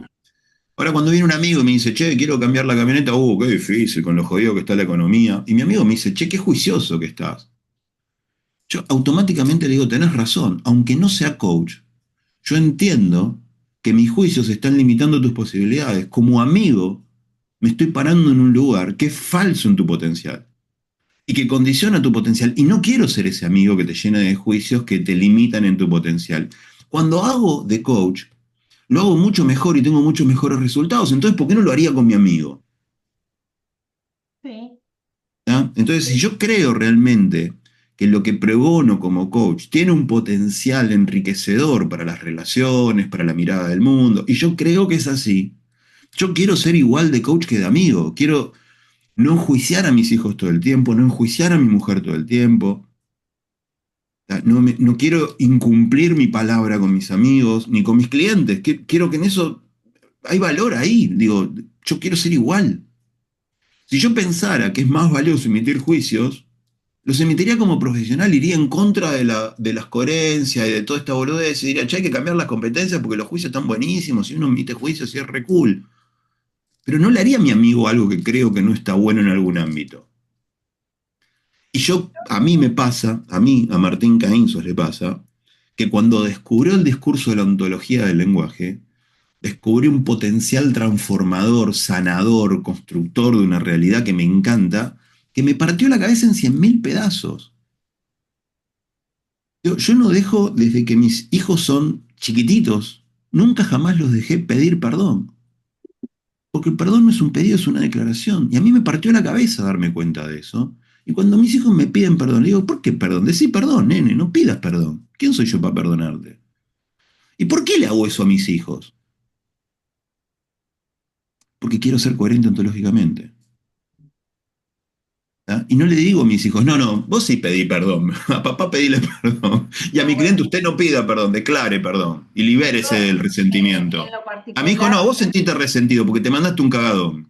Ahora, cuando viene un amigo y me dice, che, quiero cambiar la camioneta, qué difícil, con lo jodido que está la economía. Y mi amigo me dice, che, qué juicioso que estás. Yo automáticamente le digo, tenés razón, aunque no sea coach, yo entiendo que mis juicios están limitando tus posibilidades. Como amigo, me estoy parando en un lugar que es falso en tu potencial y que condiciona tu potencial. Y no quiero ser ese amigo que te llena de juicios que te limitan en tu potencial. Cuando hago de coach, lo hago mucho mejor y tengo muchos mejores resultados. Entonces, ¿por qué no lo haría con mi amigo? Sí. ¿Tá? Entonces, si yo creo realmente que lo que pregono como coach tiene un potencial enriquecedor para las relaciones, para la mirada del mundo, y yo creo que es así, yo quiero ser igual de coach que de amigo, quiero no enjuiciar a mis hijos todo el tiempo, no enjuiciar a mi mujer todo el tiempo, ¿tá? No quiero incumplir mi palabra con mis amigos ni con mis clientes, quiero que en eso hay valor ahí, digo, yo quiero ser igual. Si yo pensara que es más valioso emitir juicios, los emitiría como profesional, iría en contra de las coherencias y de toda esta boludez, y diría, che, hay que cambiar las competencias porque los juicios están buenísimos, si uno emite juicios y es re cool. Pero no le haría a mi amigo algo que creo que no está bueno en algún ámbito. Y a mí me pasa, a Martín Caínzos le pasa, que cuando descubrió el discurso de la ontología del lenguaje, descubrió un potencial transformador, sanador, constructor de una realidad que me encanta, que me partió la cabeza en 100.000 pedazos. Yo no dejo, desde que mis hijos son chiquititos, nunca jamás los dejé pedir perdón. Porque el perdón no es un pedido, es una declaración. Y a mí me partió la cabeza darme cuenta de eso. Y cuando mis hijos me piden perdón, le digo, ¿por qué perdón? Decí perdón, nene, no pidas perdón. ¿Quién soy yo para perdonarte? ¿Y por qué le hago eso a mis hijos? Porque quiero ser coherente ontológicamente. ¿Ah? Y no le digo a mis hijos, no, vos sí pedí perdón, a papá pedíle perdón. Y a mi cliente usted no pida perdón, declare perdón y libérese del resentimiento. En lo A mi hijo no, particular, vos sentiste resentido porque te mandaste un cagadón.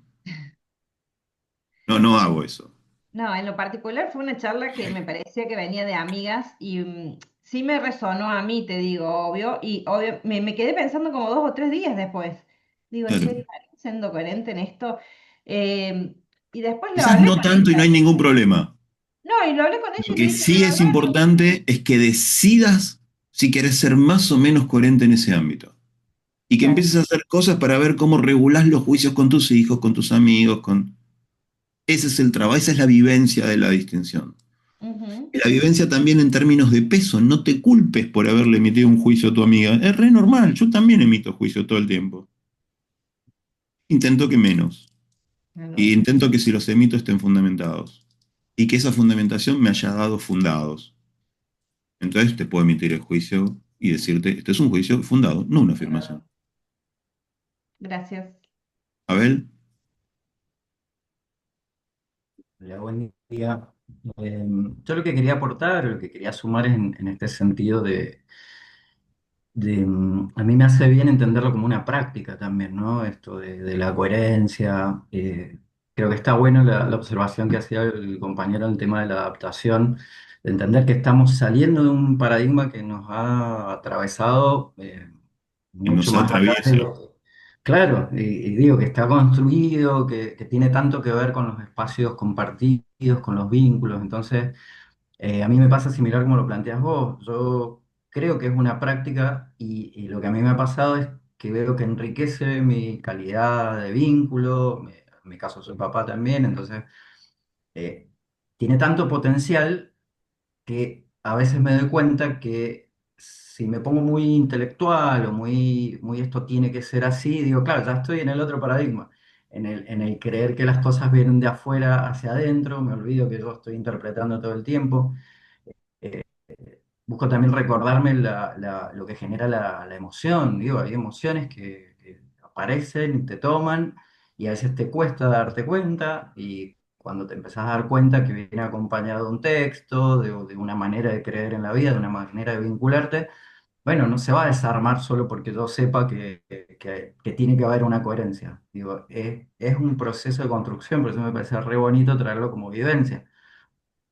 No hago eso. no, en lo particular fue una charla que me parecía que venía de amigas y sí me resonó a mí, te digo, obvio, y obvio, me quedé pensando como 2 o 3 días después. Digo, ¿en Claro. serio estaré siendo coherente en esto? Eh, y después lo Quizás hablé no con tanto y no hay ella. ningún problema. No, y lo hablé con ella Lo y le que dije, sí la es verdad, importante es que decidas si querés ser más o menos coherente en ese ámbito. Y que claro. empieces a hacer cosas para ver cómo regulás los juicios con tus hijos, con tus amigos, con... Ese es el trabajo, esa es la vivencia de la distinción. Ujú. Y la vivencia también en términos de peso, no te culpes por haberle emitido un juicio a tu amiga. Es re normal, yo también emito juicio todo el tiempo. Intento que menos. Y intento que si los emito estén fundamentados. Y que esa fundamentación me haya dado fundados. Entonces te puedo emitir el juicio y decirte, este es un juicio fundado, no una afirmación. Gracias. Abel, Hola, buen día. Yo lo que quería aportar, lo que quería sumar en este sentido a mí me hace bien entenderlo como una práctica también, ¿no? Esto de la coherencia. Creo que está bueno la observación que hacía el compañero en el tema de la adaptación, de entender que estamos saliendo de un paradigma que nos ha atravesado y mucho nos más allá de atraviesa. lo... Claro, y digo que está construido, que tiene tanto que ver con los espacios compartidos, con los vínculos. Entonces, a mí me pasa similar como lo planteas vos. Yo creo que es una práctica y lo que a mí me ha pasado es que veo que enriquece mi calidad de vínculo. En mi caso soy papá también, entonces eh, tiene tanto potencial que a veces me doy cuenta que si me pongo muy intelectual o muy esto tiene que ser así, digo, claro, ya estoy en el otro paradigma, en el creer que las cosas vienen de afuera hacia adentro, me olvido que yo estoy interpretando todo el tiempo. Eh, Busco también recordarme lo que genera la emoción, digo, hay emociones que aparecen y te toman y a veces te cuesta darte cuenta y cuando te empezás a dar cuenta que viene acompañado de un texto, de una manera de creer en la vida, de una manera de vincularte, bueno, no se va a desarmar solo porque yo sepa que tiene que haber una coherencia. Digo, es un proceso de construcción, por eso me parece re bonito traerlo como vivencia.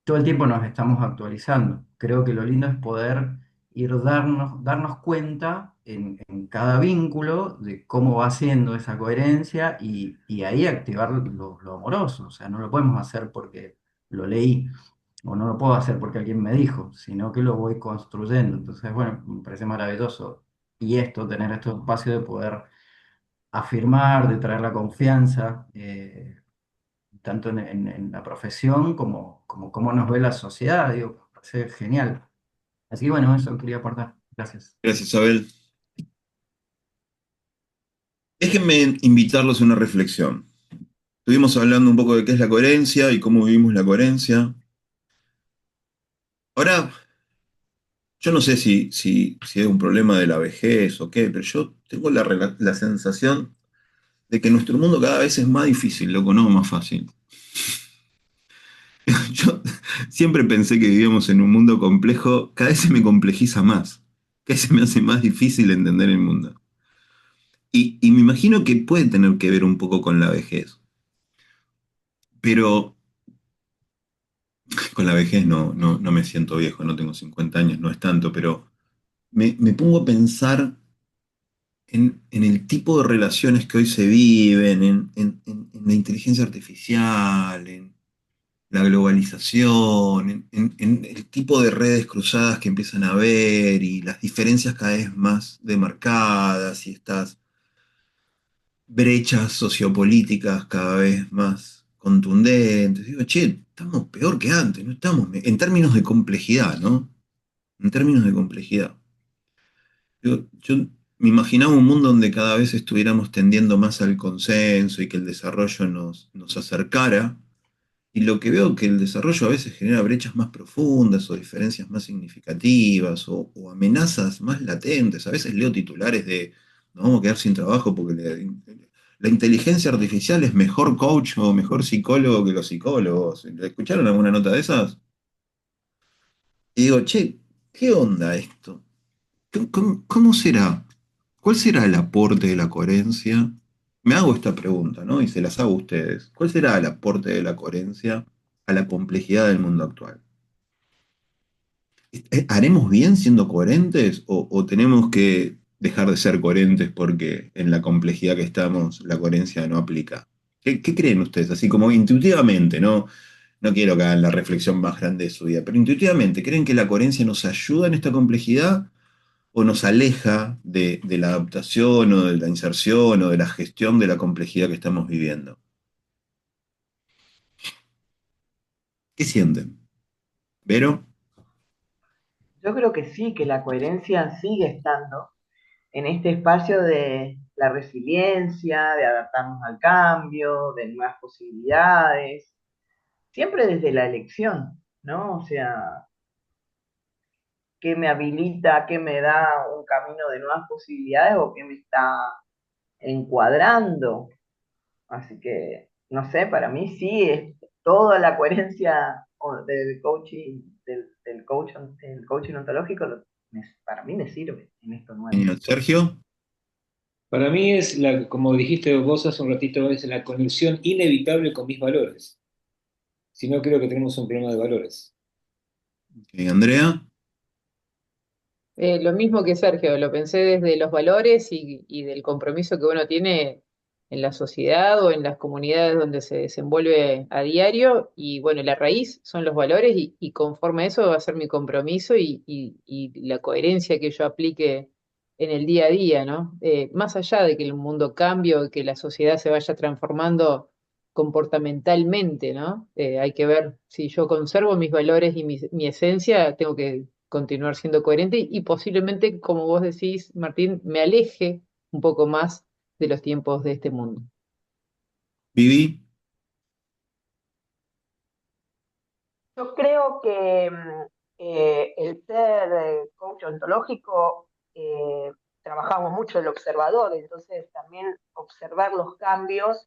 Todo el tiempo nos estamos actualizando. Creo que lo lindo es poder darnos cuenta en cada vínculo de cómo va siendo esa coherencia y ahí activar lo amoroso. O sea, no lo podemos hacer porque lo leí o no lo puedo hacer porque alguien me dijo, sino que lo voy construyendo. Entonces, bueno, me parece maravilloso. Y tener estos espacios de poder afirmar, de traer la confianza. Tanto en la profesión como cómo nos ve la sociedad, digo, me parece genial. Así que bueno, eso quería aportar. Gracias. Gracias, Abel. Déjenme invitarlos a una reflexión. Estuvimos hablando un poco de qué es la coherencia y cómo vivimos la coherencia. Ahora, yo no sé si es un problema de la vejez o qué, pero yo tengo la sensación de que nuestro mundo cada vez es más difícil, loco, no más fácil. Yo siempre pensé que vivíamos en un mundo complejo, cada vez se me complejiza más, cada vez se me hace más difícil entender el mundo. Y me imagino que puede tener que ver un poco con la vejez, pero con la vejez no me siento viejo, no tengo 50 años, no es tanto, pero me pongo a pensar en el tipo de relaciones que hoy se viven, en la inteligencia artificial, en la globalización, en el tipo de redes cruzadas que empiezan a haber y las diferencias cada vez más demarcadas y estas brechas sociopolíticas cada vez más contundentes. Digo, che, estamos peor que antes, no estamos, en términos de complejidad, ¿no? En términos de complejidad. Yo me imaginaba un mundo donde cada vez estuviéramos tendiendo más al consenso y que el desarrollo nos acercara. Y lo que veo que el desarrollo a veces genera brechas más profundas o diferencias más significativas o amenazas más latentes. A veces leo titulares de nos vamos a quedar sin trabajo porque la inteligencia artificial es mejor coach o mejor psicólogo que los psicólogos. ¿Escucharon alguna nota de esas? Y digo, che, ¿qué onda esto? ¿Cómo será? ¿Cuál será el aporte de la coherencia? Me hago esta pregunta, ¿no? Y se las hago a ustedes. ¿Cuál será el aporte de la coherencia a la complejidad del mundo actual? ¿Haremos bien siendo coherentes o tenemos que dejar de ser coherentes porque en la complejidad que estamos la coherencia no aplica? ¿Qué creen ustedes? Así como intuitivamente, ¿no? No quiero que hagan la reflexión más grande de su vida, pero intuitivamente, ¿creen que la coherencia nos ayuda en esta complejidad o nos aleja de la adaptación o de la inserción o de la gestión de la complejidad que estamos viviendo? ¿Qué sienten? ¿Vero? Yo creo que sí, que la coherencia sigue estando en este espacio de la resiliencia, de adaptarnos al cambio, de nuevas posibilidades, siempre desde la elección, ¿no? O sea, ¿qué me habilita, qué me da un camino de nuevas posibilidades o qué me está encuadrando? Así que, no sé, para mí sí es toda la coherencia del coaching, el coaching ontológico, para mí me sirve en esto nuevo. Sergio. Para mí es, como dijiste vos hace un ratito, es la conexión inevitable con mis valores. Si no, creo que tenemos un problema de valores. Andrea. Lo mismo que Sergio, lo pensé desde los valores y del compromiso que uno tiene en la sociedad o en las comunidades donde se desenvuelve a diario. Y bueno, la raíz son los valores y conforme a eso va a ser mi compromiso y la coherencia que yo aplique en el día a día, ¿no? Más allá de que el mundo cambie o que la sociedad se vaya transformando comportamentalmente, ¿no? Hay que ver si yo conservo mis valores y mi esencia, tengo que continuar siendo coherente y posiblemente, como vos decís, Martín, me aleje un poco más de los tiempos de este mundo. Vivi. Yo creo que el ser coach ontológico, trabajamos mucho el observador, entonces también observar los cambios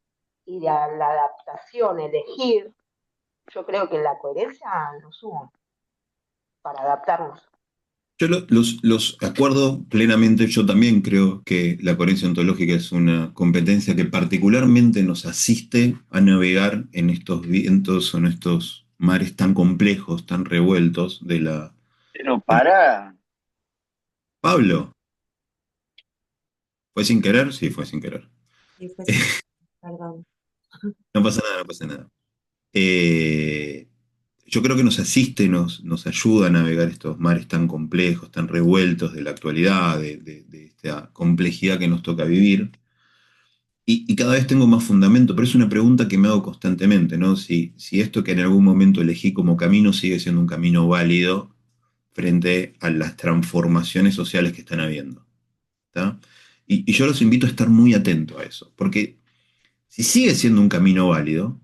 y la adaptación, elegir, yo creo que la coherencia nos suma para adaptarnos. Yo los acuerdo plenamente, yo también creo que la coherencia ontológica es una competencia que particularmente nos asiste a navegar en estos vientos o en estos mares tan complejos, tan revueltos de la... Pero para... Pablo. ¿Fue sin querer? Sí, fue sin querer. Sí, fue sin querer, perdón. No pasa nada, no pasa nada. Yo creo que nos asiste, nos ayuda a navegar estos mares tan complejos, tan revueltos de la actualidad, de esta complejidad que nos toca vivir. Y cada vez tengo más fundamento, pero es una pregunta que me hago constantemente, ¿no? Si esto que en algún momento elegí como camino sigue siendo un camino válido frente a las transformaciones sociales que están habiendo. ¿Tá? Y yo los invito a estar muy atentos a eso, porque si sigue siendo un camino válido,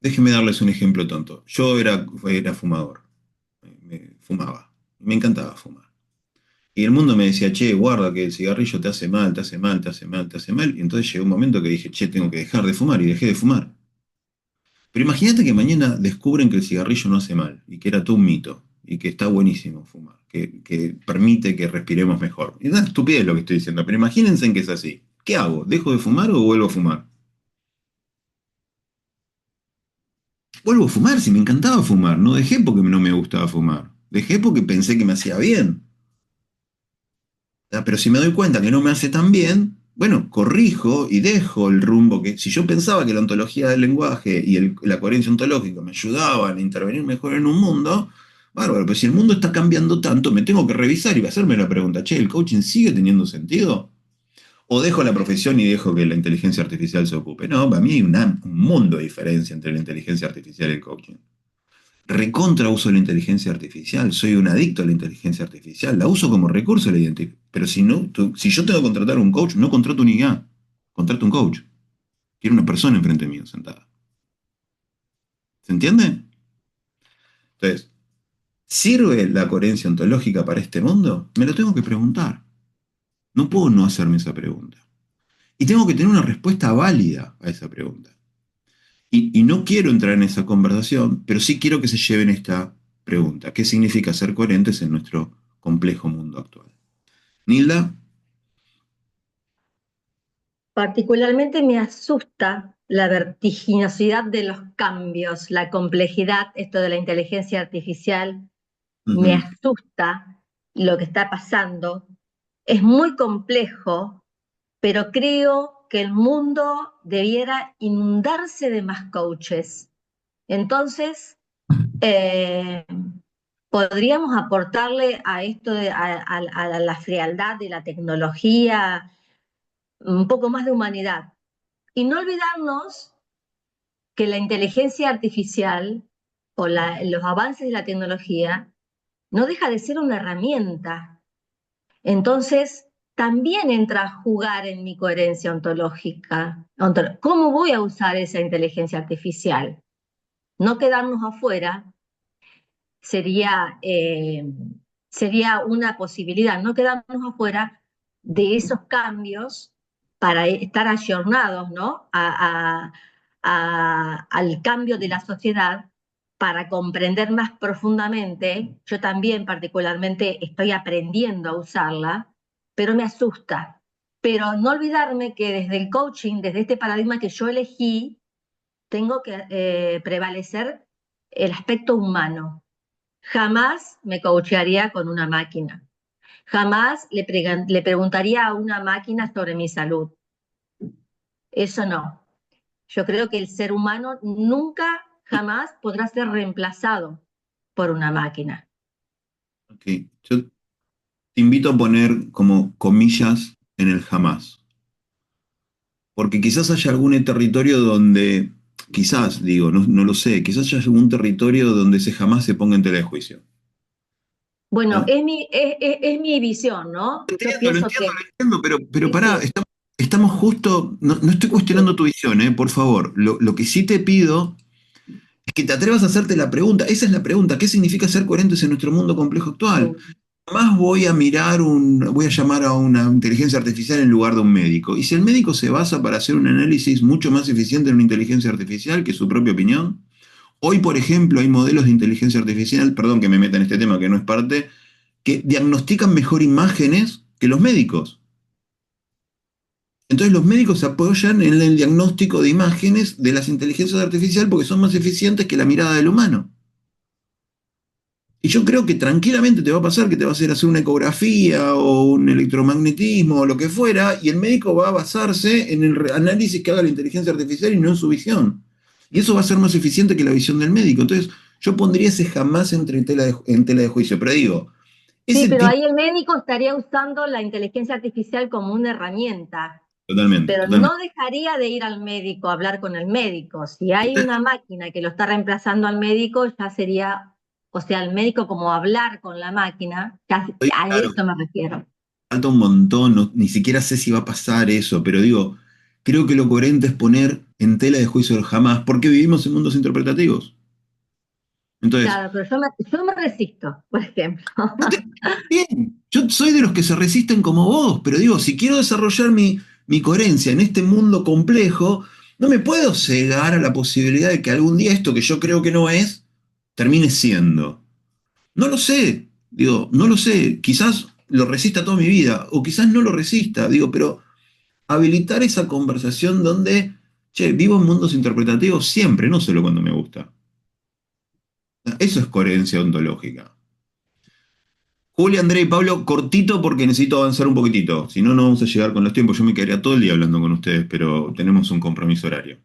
déjenme darles un ejemplo tonto. Yo era fumador, fumaba, me encantaba fumar. Y el mundo me decía, che, guarda que el cigarrillo te hace mal, te hace mal, te hace mal, te hace mal. Y entonces llegó un momento que dije, che, tengo que dejar de fumar y dejé de fumar. Pero imagínate que mañana descubren que el cigarrillo no hace mal y que era todo un mito y que está buenísimo fumar, que permite que respiremos mejor. Y es una estupidez lo que estoy diciendo, pero imagínense que es así. ¿Qué hago? ¿Dejo de fumar o vuelvo a fumar? Vuelvo a fumar, si me encantaba fumar. No dejé porque no me gustaba fumar. Dejé porque pensé que me hacía bien. Pero si me doy cuenta que no me hace tan bien, bueno, corrijo y dejo el rumbo que... Si yo pensaba que la ontología del lenguaje y la coherencia ontológica me ayudaban a intervenir mejor en un mundo, bárbaro, pero si el mundo está cambiando tanto, me tengo que revisar y hacerme la pregunta, che, ¿el coaching sigue teniendo sentido? O dejo la profesión y dejo que la inteligencia artificial se ocupe. No, para mí hay un mundo de diferencia entre la inteligencia artificial y el coaching. Recontra uso la inteligencia artificial, soy un adicto a la inteligencia artificial, la uso como recurso de la identidad. Pero si no, si yo tengo que contratar un coach, no contrato un IA, contrato un coach. Quiero una persona enfrente mío sentada. ¿Se entiende? Entonces, ¿sirve la coherencia ontológica para este mundo? Me lo tengo que preguntar. No puedo no hacerme esa pregunta. Y tengo que tener una respuesta válida a esa pregunta. Y no quiero entrar en esa conversación, pero sí quiero que se lleven esta pregunta. ¿Qué significa ser coherentes en nuestro complejo mundo actual? Nilda, Particularmente me asusta la vertiginosidad de los cambios, la complejidad, esto de la inteligencia artificial, me asusta lo que está pasando. Es muy complejo, pero creo que el mundo debiera inundarse de más coaches. Entonces, eh, podríamos aportarle a esto, a la frialdad de la tecnología, un poco más de humanidad. Y no olvidarnos que la inteligencia artificial o los avances de la tecnología no deja de ser una herramienta. Entonces, también entra a jugar en mi coherencia ontológica. ¿Cómo voy a usar esa inteligencia artificial? No quedarnos afuera sería una posibilidad, no quedarnos afuera de esos cambios para estar ayornados, ¿no? Al cambio de la sociedad, para comprender más profundamente. Yo también particularmente estoy aprendiendo a usarla, pero me asusta. Pero no olvidarme que desde el coaching, desde este paradigma que yo elegí, tengo que prevalecer el aspecto humano. Jamás me coachearía con una máquina. Jamás le preguntaría a una máquina sobre mi salud. Eso no. Yo creo que el ser humano nunca, jamás podrá ser reemplazado por una máquina. okay. Yo te invito a poner como comillas en el jamás. Porque quizás haya algún territorio donde, quizás, digo, no lo sé, quizás haya algún territorio donde ese jamás se ponga en tela de juicio. Bueno, ¿No? es mi visión, ¿no? Yo pienso que... Entiendo, pero pará, estamos justo, no estoy cuestionando tu visión, por favor. Lo que sí te pido es que te atrevas a hacerte la pregunta. Esa es la pregunta. ¿Qué significa ser coherentes en nuestro mundo complejo actual? Jamás voy a voy a llamar a una inteligencia artificial en lugar de un médico. Y si el médico se basa para hacer un análisis mucho más eficiente en una inteligencia artificial que su propia opinión, hoy, por ejemplo, hay modelos de inteligencia artificial, perdón que me meta en este tema que no es parte, que diagnostican mejor imágenes que los médicos. Entonces los médicos se apoyan en el diagnóstico de imágenes de las inteligencias artificiales porque son más eficientes que la mirada del humano. Y yo creo que tranquilamente te va a pasar que te va a hacer una ecografía o un electromagnetismo o lo que fuera, y el médico va a basarse en el análisis que haga la inteligencia artificial y no en su visión. Y eso va a ser más eficiente que la visión del médico. Entonces yo pondría ese jamás en tela de juicio. Pero digo, es Sí, el pero tipo... ahí el médico estaría usando la inteligencia artificial como una herramienta. Totalmente, Pero totalmente. no dejaría de ir al médico a hablar con el médico. Si hay una máquina que lo está reemplazando al médico, ya sería, o sea, el médico como hablar con la máquina, a Claro, eso me refiero. falta un montón, ni siquiera sé si va a pasar eso, pero digo, creo que lo coherente es poner en tela de juicio el jamás, porque vivimos en mundos interpretativos. Entonces, Claro, pero yo me resisto, por ejemplo. bien, yo soy de los que se resisten como vos, pero digo, si quiero desarrollar mi coherencia en este mundo complejo, no me puedo cegar a la posibilidad de que algún día esto que yo creo que no es, termine siendo. No lo sé, digo, no lo sé, quizás lo resista toda mi vida, o quizás no lo resista, digo, pero habilitar esa conversación donde, che, vivo en mundos interpretativos siempre, no solo cuando me gusta. Eso es coherencia ontológica. Julia, André y Pablo, cortito porque necesito avanzar un poquitito. Si no, no vamos a llegar con los tiempos. Yo me quedaría todo el día hablando con ustedes, pero tenemos un compromiso horario.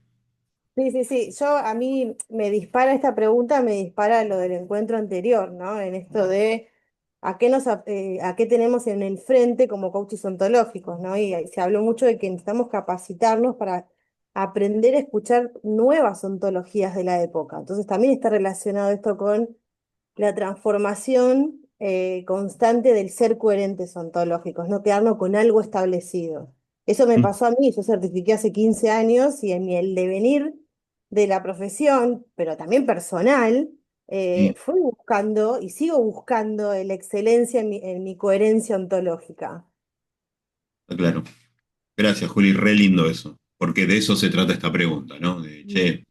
Sí, sí, sí. A mí me dispara esta pregunta, me dispara lo del encuentro anterior, ¿no? En esto de a qué tenemos en el frente como coaches ontológicos, ¿no? Y se habló mucho de que necesitamos capacitarnos para aprender a escuchar nuevas ontologías de la época. Entonces también está relacionado esto con la transformación constante del ser coherentes ontológicos, no quedarnos con algo establecido. Eso me pasó a mí, yo certifiqué hace 15 años y en el devenir de la profesión, pero también personal, Sí, fui buscando y sigo buscando la excelencia en mi coherencia ontológica. está claro. Gracias, Juli, re lindo eso, porque de eso se trata esta pregunta, ¿no? De, che,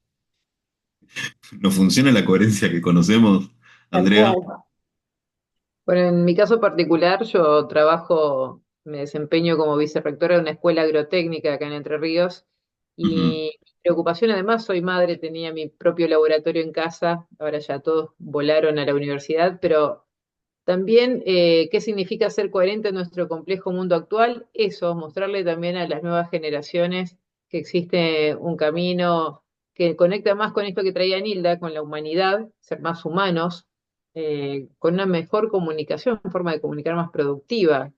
¿no funciona la coherencia que conocemos, Tal Andrea? cual. Bueno, en mi caso particular, yo trabajo, me desempeño como vicerrectora de una escuela agrotécnica acá en Entre Ríos Ujú. y mi preocupación, además, soy madre, tenía mi propio laboratorio en casa, ahora ya todos volaron a la universidad, pero también, ¿qué significa ser coherente en nuestro complejo mundo actual? Eso, mostrarle también a las nuevas generaciones que existe un camino que conecta más con esto que traía Nilda, con la humanidad, ser más humanos, con una mejor comunicación, forma de comunicar más productiva,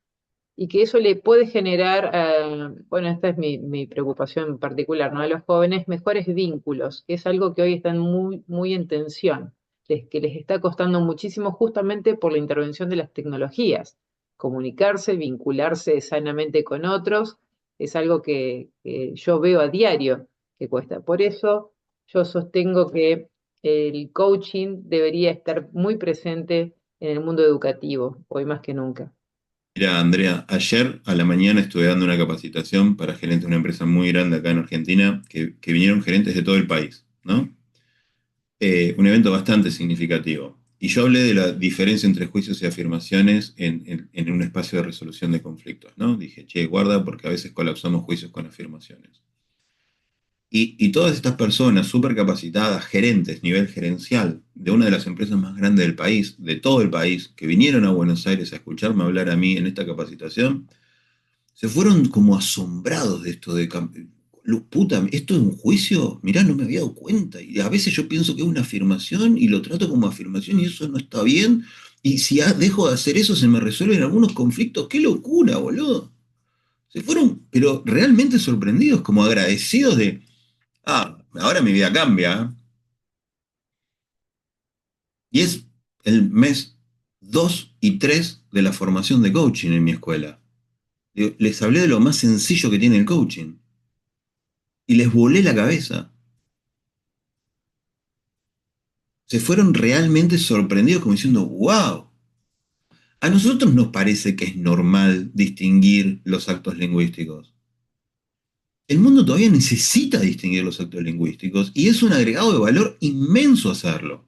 y que eso le puede generar, bueno, esta es mi preocupación en particular, ¿no? A los jóvenes mejores vínculos, que es algo que hoy están muy en tensión, que les está costando muchísimo justamente por la intervención de las tecnologías. Comunicarse, vincularse sanamente con otros, es algo que yo veo a diario que cuesta. Por eso yo sostengo que el coaching debería estar muy presente en el mundo educativo, hoy más que nunca. Mira, Andrea, ayer a la mañana estuve dando una capacitación para gerentes de una empresa muy grande acá en Argentina, que vinieron gerentes de todo el país, ¿no? Un evento bastante significativo. Y yo hablé de la diferencia entre juicios y afirmaciones en un espacio de resolución de conflictos, ¿no? Dije, che, guarda porque a veces colapsamos juicios con afirmaciones. Y todas estas personas súper capacitadas, gerentes, nivel gerencial, de una de las empresas más grandes del país, de todo el país, que vinieron a Buenos Aires a escucharme hablar a mí en esta capacitación, se fueron como asombrados de esto de... Puta, ¿esto es un juicio? Mirá, no me había dado cuenta. Y a veces yo pienso que es una afirmación y lo trato como afirmación y eso no está bien. Y si dejo de hacer eso se me resuelven algunos conflictos. ¡Qué locura, boludo! Se fueron, pero realmente sorprendidos, como agradecidos de... Ah, ahora mi vida cambia. ¿Eh? Y es el mes 2 y 3 de la formación de coaching en mi escuela. Les hablé de lo más sencillo que tiene el coaching. Y les volé la cabeza. Se fueron realmente sorprendidos como diciendo, wow, a nosotros nos parece que es normal distinguir los actos lingüísticos. El mundo todavía necesita distinguir los actos lingüísticos y es un agregado de valor inmenso hacerlo.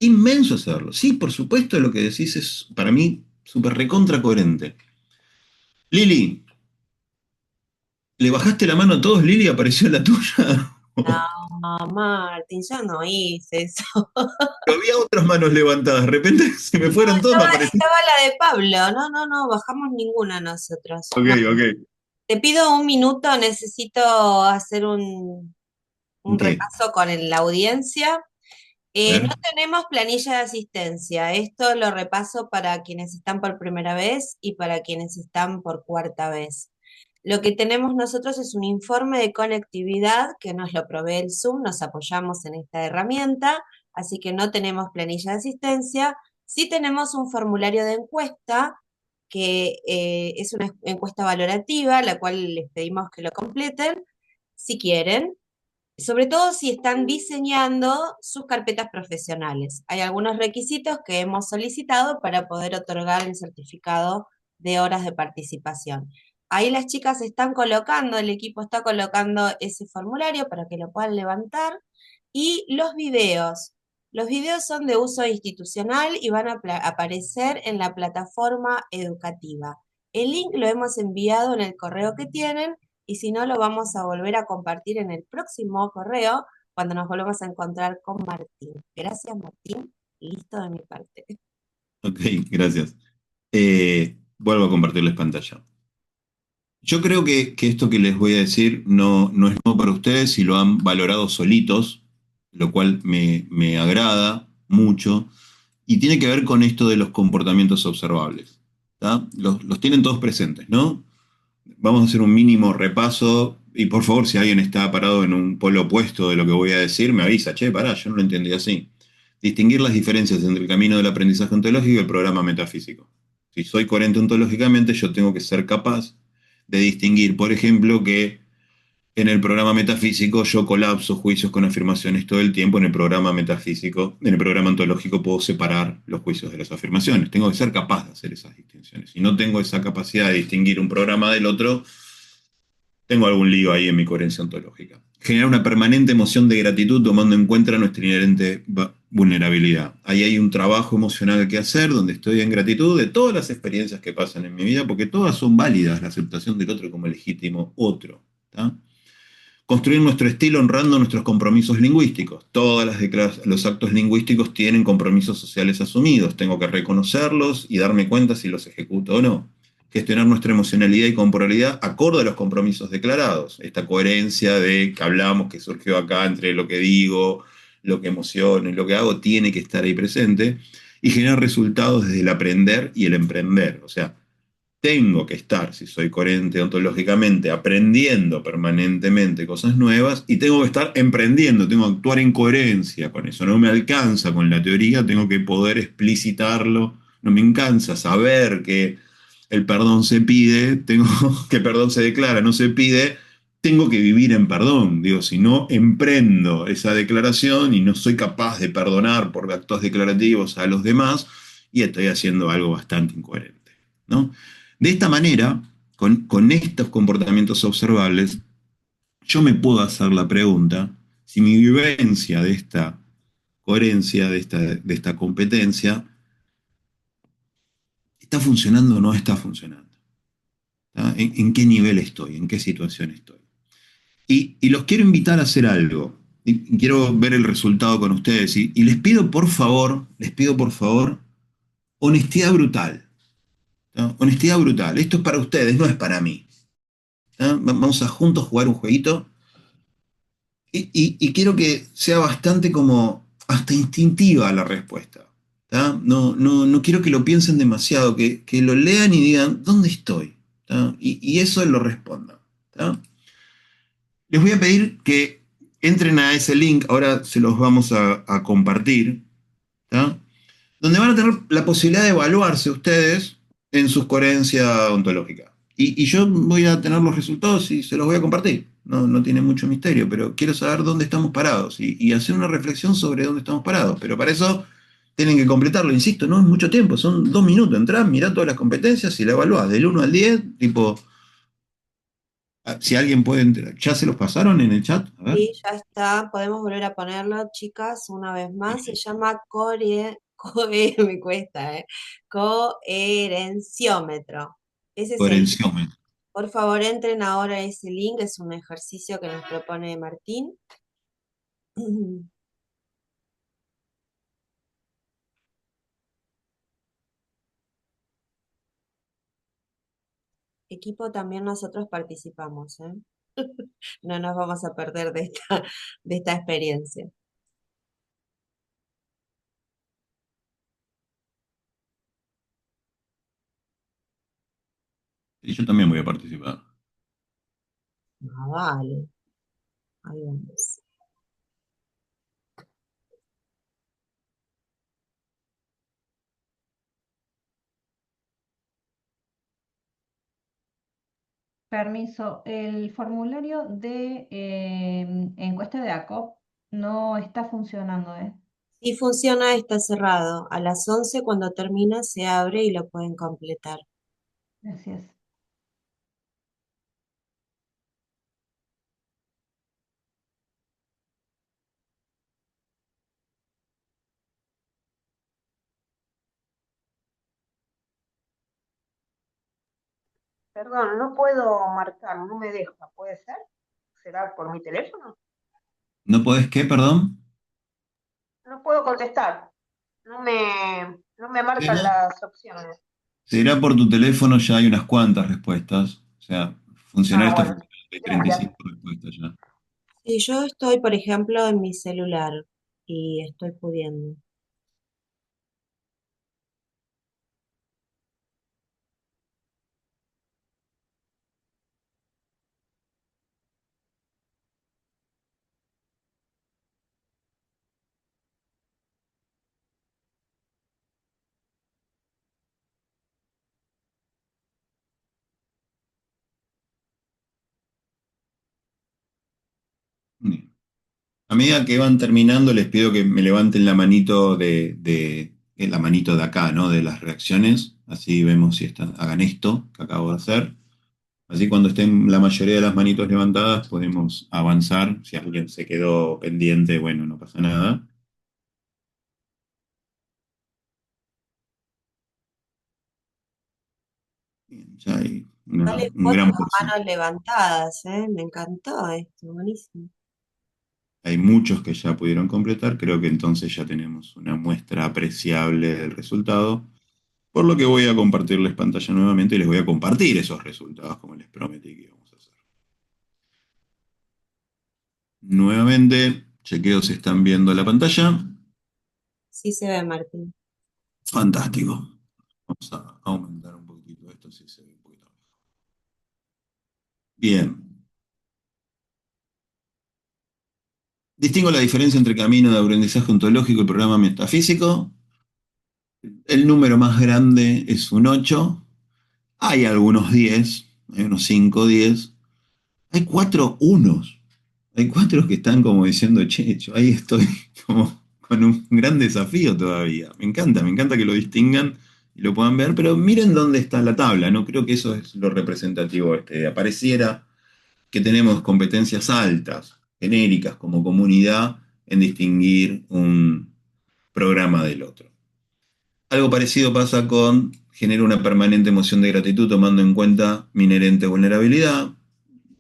Inmenso hacerlo. Sí, por supuesto, lo que decís es para mí súper recontra coherente. Lili, ¿le bajaste la mano a todos, Lili? ¿Apareció la tuya? No, Martín, yo no hice eso. Había otras manos levantadas, de repente se me fueron todas, me apareció. Estaba la de Pablo. No, bajamos ninguna nosotros. Ok, No. ok. Te pido un minuto, necesito hacer un Ok, repaso con la audiencia. a No ver. tenemos planilla de asistencia. Esto lo repaso para quienes están por primera vez y para quienes están por cuarta vez. Lo que tenemos nosotros es un informe de conectividad que nos lo provee el Zoom, nos apoyamos en esta herramienta, así que no tenemos planilla de asistencia. Sí tenemos un formulario de encuesta, que es una encuesta valorativa, la cual les pedimos que lo completen, si quieren. Sobre todo si están diseñando sus carpetas profesionales. Hay algunos requisitos que hemos solicitado para poder otorgar el certificado de horas de participación. Ahí las chicas están colocando, el equipo está colocando ese formulario para que lo puedan levantar. Y los videos. Los videos son de uso institucional y van a aparecer en la plataforma educativa. El link lo hemos enviado en el correo que tienen y si no lo vamos a volver a compartir en el próximo correo cuando nos volvamos a encontrar con Martín. Gracias, Martín. Listo de mi parte. Ok, gracias. Vuelvo a compartirles pantalla. Yo creo que esto que les voy a decir no es nuevo para ustedes y lo han valorado solitos, lo cual me agrada mucho. y tiene que ver con esto de los comportamientos observables. ¿Tá? Los tienen todos presentes, ¿no? Vamos a hacer un mínimo repaso y por favor, si alguien está parado en un polo opuesto de lo que voy a decir, me avisa, che, pará, yo no lo entendí así. Distinguir las diferencias entre el camino del aprendizaje ontológico y el programa metafísico. Si soy coherente ontológicamente, yo tengo que ser capaz de distinguir, por ejemplo, que en el programa metafísico yo colapso juicios con afirmaciones todo el tiempo. En el programa metafísico, en el programa ontológico puedo separar los juicios de las afirmaciones. Tengo que ser capaz de hacer esas distinciones. Si no tengo esa capacidad de distinguir un programa del otro, tengo algún lío ahí en mi coherencia ontológica. Generar una permanente emoción de gratitud tomando en cuenta nuestra inherente vulnerabilidad. Ahí hay un trabajo emocional que hacer donde estoy en gratitud de todas las experiencias que pasan en mi vida, porque todas son válidas, la aceptación del otro como legítimo otro. ¿Tá? Construir nuestro estilo honrando nuestros compromisos lingüísticos. Los actos lingüísticos tienen compromisos sociales asumidos. Tengo que reconocerlos y darme cuenta si los ejecuto o no. Gestionar nuestra emocionalidad y corporalidad acorde a los compromisos declarados. Esta coherencia de que hablamos, que surgió acá entre lo que digo, lo que emociono y lo que hago, tiene que estar ahí presente. Y generar resultados desde el aprender y el emprender. O sea, tengo que estar, si soy coherente ontológicamente, aprendiendo permanentemente cosas nuevas y tengo que estar emprendiendo, tengo que actuar en coherencia con eso. No me alcanza con la teoría, tengo que poder explicitarlo. No me alcanza saber que el perdón se pide, tengo que perdón se declara, no se pide. Tengo que vivir en perdón. Digo, si no emprendo esa declaración y no soy capaz de perdonar por actos declarativos a los demás, y estoy haciendo algo bastante incoherente, ¿no? De esta manera, con estos comportamientos observables, yo me puedo hacer la pregunta si mi vivencia de esta coherencia, de esta competencia, está funcionando o no está funcionando. ¿Tá? ¿En qué nivel estoy? ¿En qué situación estoy? Y los quiero invitar a hacer algo. Y quiero ver el resultado con ustedes. Y les pido por favor, honestidad brutal. ¿No? Honestidad brutal. Esto es para ustedes, no es para mí. ¿No? Vamos a juntos jugar un jueguito. Y quiero que sea bastante como hasta instintiva la respuesta. ¿Tá? No quiero que lo piensen demasiado, que lo lean y digan, ¿dónde estoy? ¿Tá? Y eso lo respondan. ¿Tá? Les voy a pedir que entren a ese link, ahora se los vamos a compartir, ¿tá? Donde van a tener la posibilidad de evaluarse ustedes en su coherencia ontológica. Y yo voy a tener los resultados y se los voy a compartir. No tiene mucho misterio, pero quiero saber dónde estamos parados y hacer una reflexión sobre dónde estamos parados. Pero para eso tienen que completarlo, insisto, no es mucho tiempo, son 2 minutos. Entrás, mirá todas las competencias y la evaluás del 1 al 10, tipo, si alguien puede entrar. ¿Ya se los pasaron en el chat? A ver. Sí, ya está, podemos volver a ponerlo, chicas, una vez más. Se llama me cuesta, coherenciómetro. Ese es el link. Coherenciómetro. Por favor, entren ahora a ese link, es un ejercicio que nos propone Martín. Equipo, también nosotros participamos, ¿eh? No nos vamos a perder de esta experiencia. Y yo también voy a participar. Ah, vale. Ahí vamos. Permiso, el formulario de encuesta de ACOP no está funcionando, ¿eh? Si funciona, está cerrado. A las 11, cuando termina, se abre y lo pueden completar. Gracias. Perdón, no puedo marcar, no me deja, ¿puede ser? ¿Será por mi teléfono? ¿No podés qué, perdón? No puedo contestar, no me marcan las opciones. Será por tu teléfono, ya hay unas cuantas respuestas. O sea, funcionar está Bueno, funcionando. Hay gracias. 35 respuestas ya. Sí, yo estoy, por ejemplo, en mi celular y estoy pudiendo. medida que van terminando, les pido que me levanten la manito la manito de acá, ¿no? De las reacciones. Así vemos si hagan esto que acabo de hacer. Así cuando estén la mayoría de las manitos levantadas, podemos avanzar. Si alguien se quedó pendiente, bueno, no pasa nada. Bien, ya hay Vale, un fotos gran a porcentaje. manos levantadas, ¿eh? Me encantó esto, buenísimo. Hay muchos que ya pudieron completar. Creo que entonces ya tenemos una muestra apreciable del resultado. Por lo que voy a compartirles pantalla nuevamente y les voy a compartir esos resultados como les prometí que íbamos a hacer. Nuevamente, chequeo si están viendo la pantalla. Sí se ve, Martín. Fantástico. Vamos a aumentar un poquitito esto si se ve un poquito mejor. Bien. Distingo la diferencia entre camino de aprendizaje ontológico y programa metafísico. El número más grande es un 8. Hay algunos 10, hay unos 5 o 10. Hay 4 unos. Hay 4 que están como diciendo, che, yo ahí estoy como con un gran desafío todavía. Me encanta que lo distingan y lo puedan ver, pero miren dónde está la tabla, ¿no? Creo que eso es lo representativo. Apareciera que tenemos competencias altas, genéricas, como comunidad, en distinguir un programa del otro. Algo parecido pasa con genero una permanente emoción de gratitud tomando en cuenta mi inherente vulnerabilidad.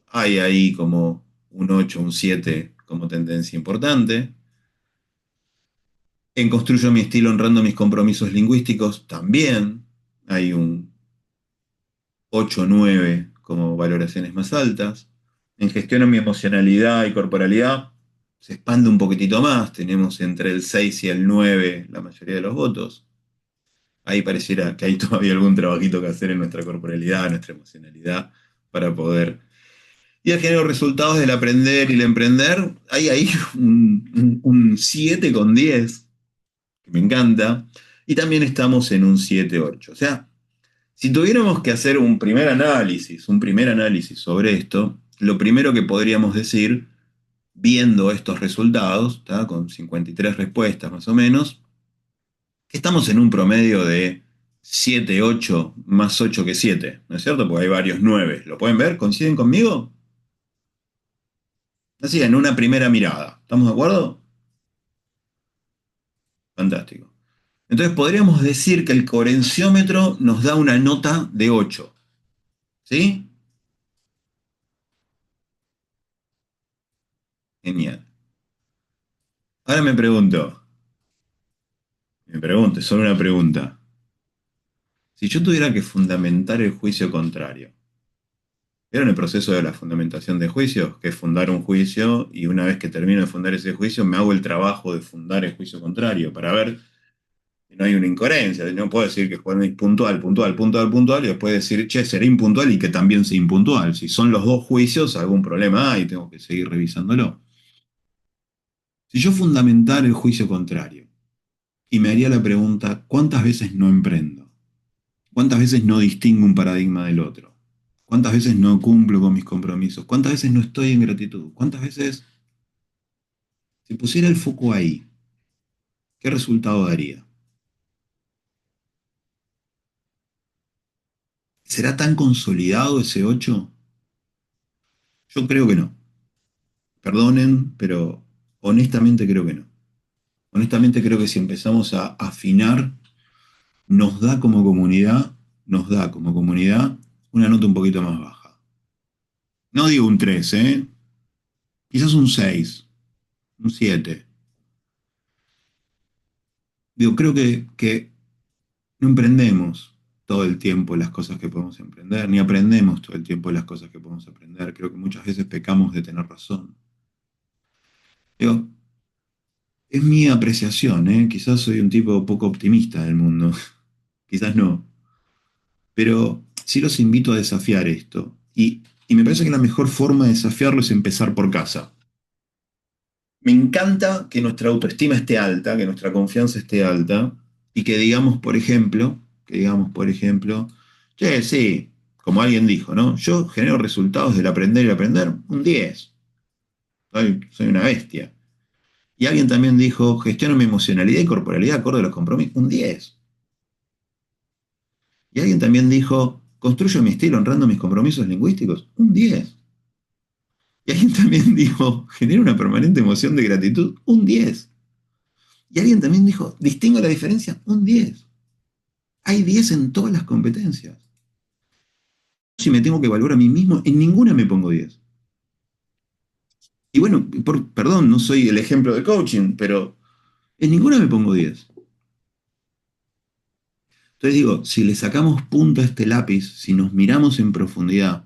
Hay ahí como un 8, un 7 como tendencia importante. En construyo mi estilo honrando mis compromisos lingüísticos también. Hay un 8, 9 como valoraciones más altas. En gestiono mi emocionalidad y corporalidad se expande un poquitito más. Tenemos entre el 6 y el 9 la mayoría de los votos. Ahí pareciera que hay todavía algún trabajito que hacer en nuestra corporalidad, nuestra emocionalidad, para poder. Y el género resultados del aprender y el emprender, hay ahí un 7 con 10, que me encanta, y también estamos en un 7-8. O sea, si tuviéramos que hacer un primer análisis sobre esto, lo primero que podríamos decir, viendo estos resultados, ¿tá? Con 53 respuestas más o menos, que estamos en un promedio de 7, 8, más 8 que 7, ¿no es cierto? Porque hay varios 9. ¿Lo pueden ver? ¿Coinciden conmigo? Así, en una primera mirada. ¿Estamos de acuerdo? Fantástico. Entonces podríamos decir que el coherenciómetro nos da una nota de 8. ¿Sí? Genial. Ahora me pregunto, es solo una pregunta. Si yo tuviera que fundamentar el juicio contrario, ¿vieron el proceso de la fundamentación de juicios? Que es fundar un juicio y una vez que termino de fundar ese juicio me hago el trabajo de fundar el juicio contrario para ver si no hay una incoherencia. No puedo decir que Juan es puntual, puntual, puntual, puntual y después decir, che, seré impuntual y que también sea impuntual. Si son los dos juicios, algún problema hay, tengo que seguir revisándolo. Si yo fundamentara el juicio contrario y me haría la pregunta, ¿cuántas veces no emprendo? ¿Cuántas veces no distingo un paradigma del otro? ¿Cuántas veces no cumplo con mis compromisos? ¿Cuántas veces no estoy en gratitud? ¿Cuántas veces, si pusiera el foco ahí, qué resultado daría? ¿Será tan consolidado ese 8? Yo creo que no. Perdonen, pero honestamente creo que no. Honestamente creo que si empezamos a afinar, nos da como comunidad una nota un poquito más baja. No digo un 3, ¿eh? Quizás un 6, un 7. Digo, creo que no emprendemos todo el tiempo las cosas que podemos emprender, ni aprendemos todo el tiempo las cosas que podemos aprender. Creo que muchas veces pecamos de tener razón. Digo, es mi apreciación, ¿eh? Quizás soy un tipo poco optimista del mundo, quizás no, pero sí los invito a desafiar esto. Y me parece que la mejor forma de desafiarlo es empezar por casa. Me encanta que nuestra autoestima esté alta, que nuestra confianza esté alta, y que digamos, por ejemplo, che, sí, como alguien dijo, ¿no? Yo genero resultados del aprender y aprender un 10. Soy una bestia. Y alguien también dijo, gestiono mi emocionalidad y corporalidad acorde a los compromisos, un 10. Y alguien también dijo, construyo mi estilo honrando mis compromisos lingüísticos, un 10. Y alguien también dijo, genero una permanente emoción de gratitud, un 10. Y alguien también dijo, distingo la diferencia, un 10. Hay 10 en todas las competencias. Si me tengo que evaluar a mí mismo, en ninguna me pongo 10. Y bueno, perdón, no soy el ejemplo de coaching, pero en ninguna me pongo 10. Entonces digo, si le sacamos punta a este lápiz, si nos miramos en profundidad,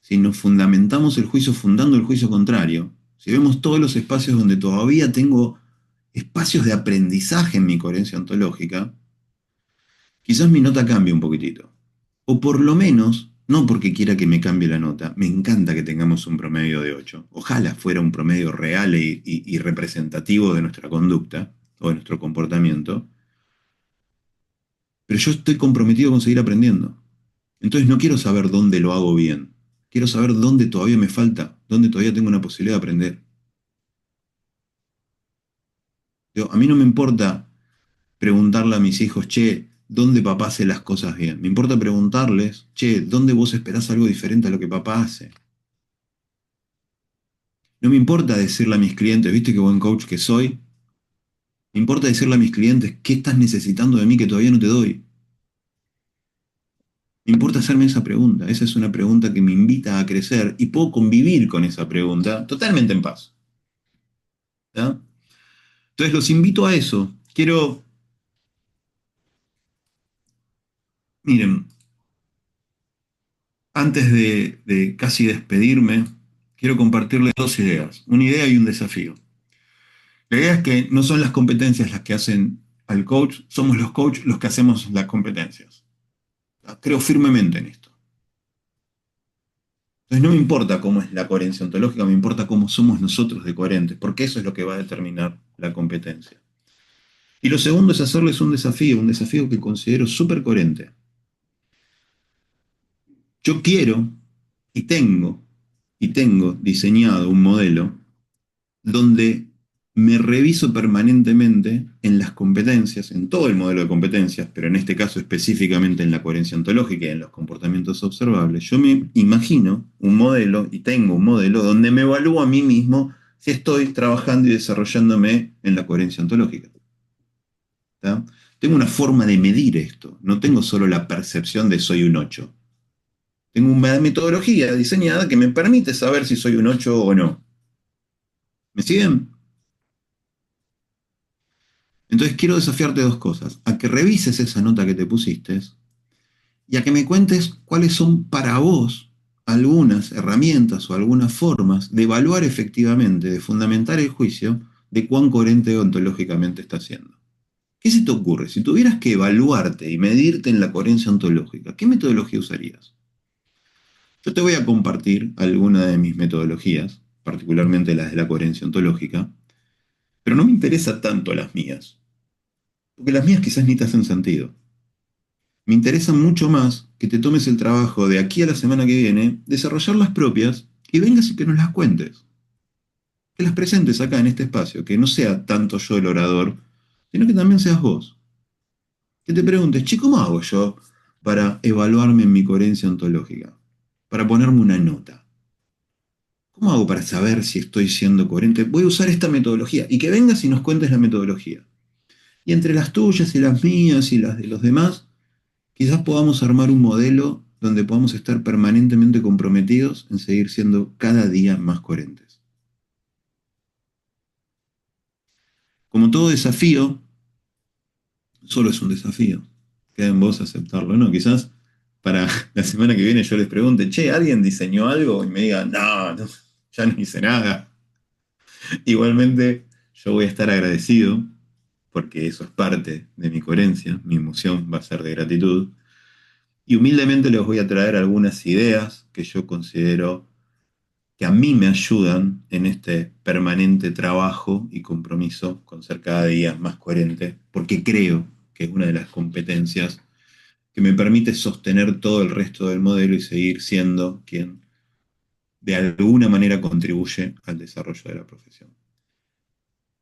si nos fundamentamos el juicio fundando el juicio contrario, si vemos todos los espacios donde todavía tengo espacios de aprendizaje en mi coherencia ontológica, quizás mi nota cambie un poquitito. O por lo menos, no porque quiera que me cambie la nota, me encanta que tengamos un promedio de 8. Ojalá fuera un promedio real y representativo de nuestra conducta o de nuestro comportamiento. Pero yo estoy comprometido con seguir aprendiendo. Entonces no quiero saber dónde lo hago bien. Quiero saber dónde todavía me falta, dónde todavía tengo una posibilidad de aprender. A mí no me importa preguntarle a mis hijos, che, ¿dónde papá hace las cosas bien? Me importa preguntarles, che, ¿dónde vos esperás algo diferente a lo que papá hace? No me importa decirle a mis clientes, ¿viste qué buen coach que soy? Me importa decirle a mis clientes, ¿qué estás necesitando de mí que todavía no te doy? Me importa hacerme esa pregunta. Esa es una pregunta que me invita a crecer y puedo convivir con esa pregunta totalmente en paz. ¿Ya? Entonces los invito a eso. Miren, antes de casi despedirme, quiero compartirles dos ideas. Una idea y un desafío. La idea es que no son las competencias las que hacen al coach, somos los coaches los que hacemos las competencias. Creo firmemente en esto. Entonces no me importa cómo es la coherencia ontológica, me importa cómo somos nosotros de coherentes, porque eso es lo que va a determinar la competencia. Y lo segundo es hacerles un desafío que considero súper coherente. Yo quiero y tengo diseñado un modelo donde me reviso permanentemente en las competencias, en todo el modelo de competencias, pero en este caso específicamente en la coherencia ontológica y en los comportamientos observables. Yo me imagino un modelo y tengo un modelo donde me evalúo a mí mismo si estoy trabajando y desarrollándome en la coherencia ontológica. ¿Tá? Tengo una forma de medir esto, no tengo solo la percepción de soy un 8. Tengo una metodología diseñada que me permite saber si soy un 8 o no. ¿Me siguen? Entonces quiero desafiarte dos cosas. A que revises esa nota que te pusiste y a que me cuentes cuáles son para vos algunas herramientas o algunas formas de evaluar efectivamente, de fundamentar el juicio de cuán coherente ontológicamente está siendo. ¿Qué se te ocurre? Si tuvieras que evaluarte y medirte en la coherencia ontológica, ¿qué metodología usarías? Yo te voy a compartir algunas de mis metodologías, particularmente las de la coherencia ontológica, pero no me interesan tanto las mías, porque las mías quizás ni te hacen sentido. Me interesa mucho más que te tomes el trabajo de aquí a la semana que viene, desarrollar las propias y vengas y que nos las cuentes. Que las presentes acá en este espacio, que no sea tanto yo el orador, sino que también seas vos. Que te preguntes, che, ¿cómo hago yo para evaluarme en mi coherencia ontológica? Para ponerme una nota. ¿Cómo hago para saber si estoy siendo coherente? Voy a usar esta metodología y que vengas y nos cuentes la metodología. Y entre las tuyas y las mías y las de los demás, quizás podamos armar un modelo donde podamos estar permanentemente comprometidos en seguir siendo cada día más coherentes. Como todo desafío, solo es un desafío. Queda en vos aceptarlo, ¿no? Quizás para la semana que viene yo les pregunte, che, ¿alguien diseñó algo? Y me digan, no, ya no hice nada. Igualmente, yo voy a estar agradecido, porque eso es parte de mi coherencia, mi emoción va a ser de gratitud, y humildemente les voy a traer algunas ideas que yo considero que a mí me ayudan en este permanente trabajo y compromiso con ser cada día más coherente, porque creo que es una de las competencias que me permite sostener todo el resto del modelo y seguir siendo quien de alguna manera contribuye al desarrollo de la profesión.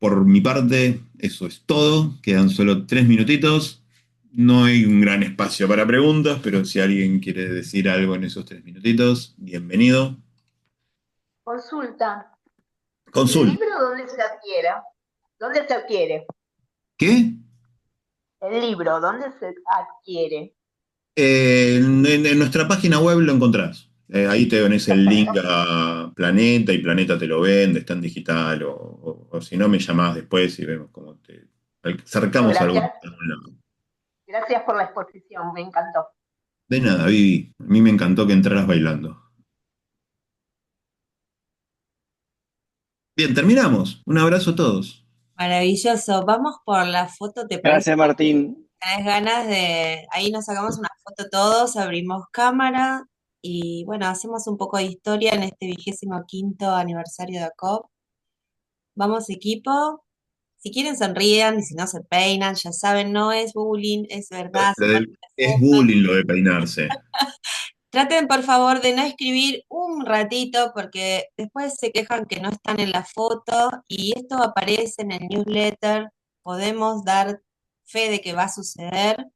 por mi parte, eso es todo. Quedan solo 3 minutitos. No hay un gran espacio para preguntas, pero si alguien quiere decir algo en esos 3 minutitos, bienvenido. Consulta. ¿El Consulta. libro dónde se adquiere? ¿Dónde se adquiere? ¿Qué? El libro, ¿dónde se adquiere? En nuestra página web lo encontrás. Ahí te pones el link a Planeta y Planeta te lo vende, está en digital, o si no me llamás después y vemos cómo te acercamos a algún lado. Gracias por la exposición, me encantó. De nada, Vivi. A mí me encantó que entraras bailando. Bien, terminamos. Un abrazo a todos. Maravilloso. Vamos por la foto, ¿te parece? Gracias, Martín. ¿Tenés ganas de...? Ahí nos sacamos una foto todos, abrimos cámara y bueno, hacemos un poco de historia en este 25º aniversario de ACOP. Vamos, equipo. Si quieren sonrían y si no se peinan, ya saben, no es bullying, es verdad. Es bullying lo de peinarse. Traten por favor de no escribir un ratito porque después se quejan que no están en la foto y esto aparece en el newsletter. Podemos dar fe de que va a suceder.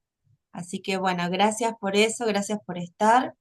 Así que bueno, gracias por eso, gracias por estar.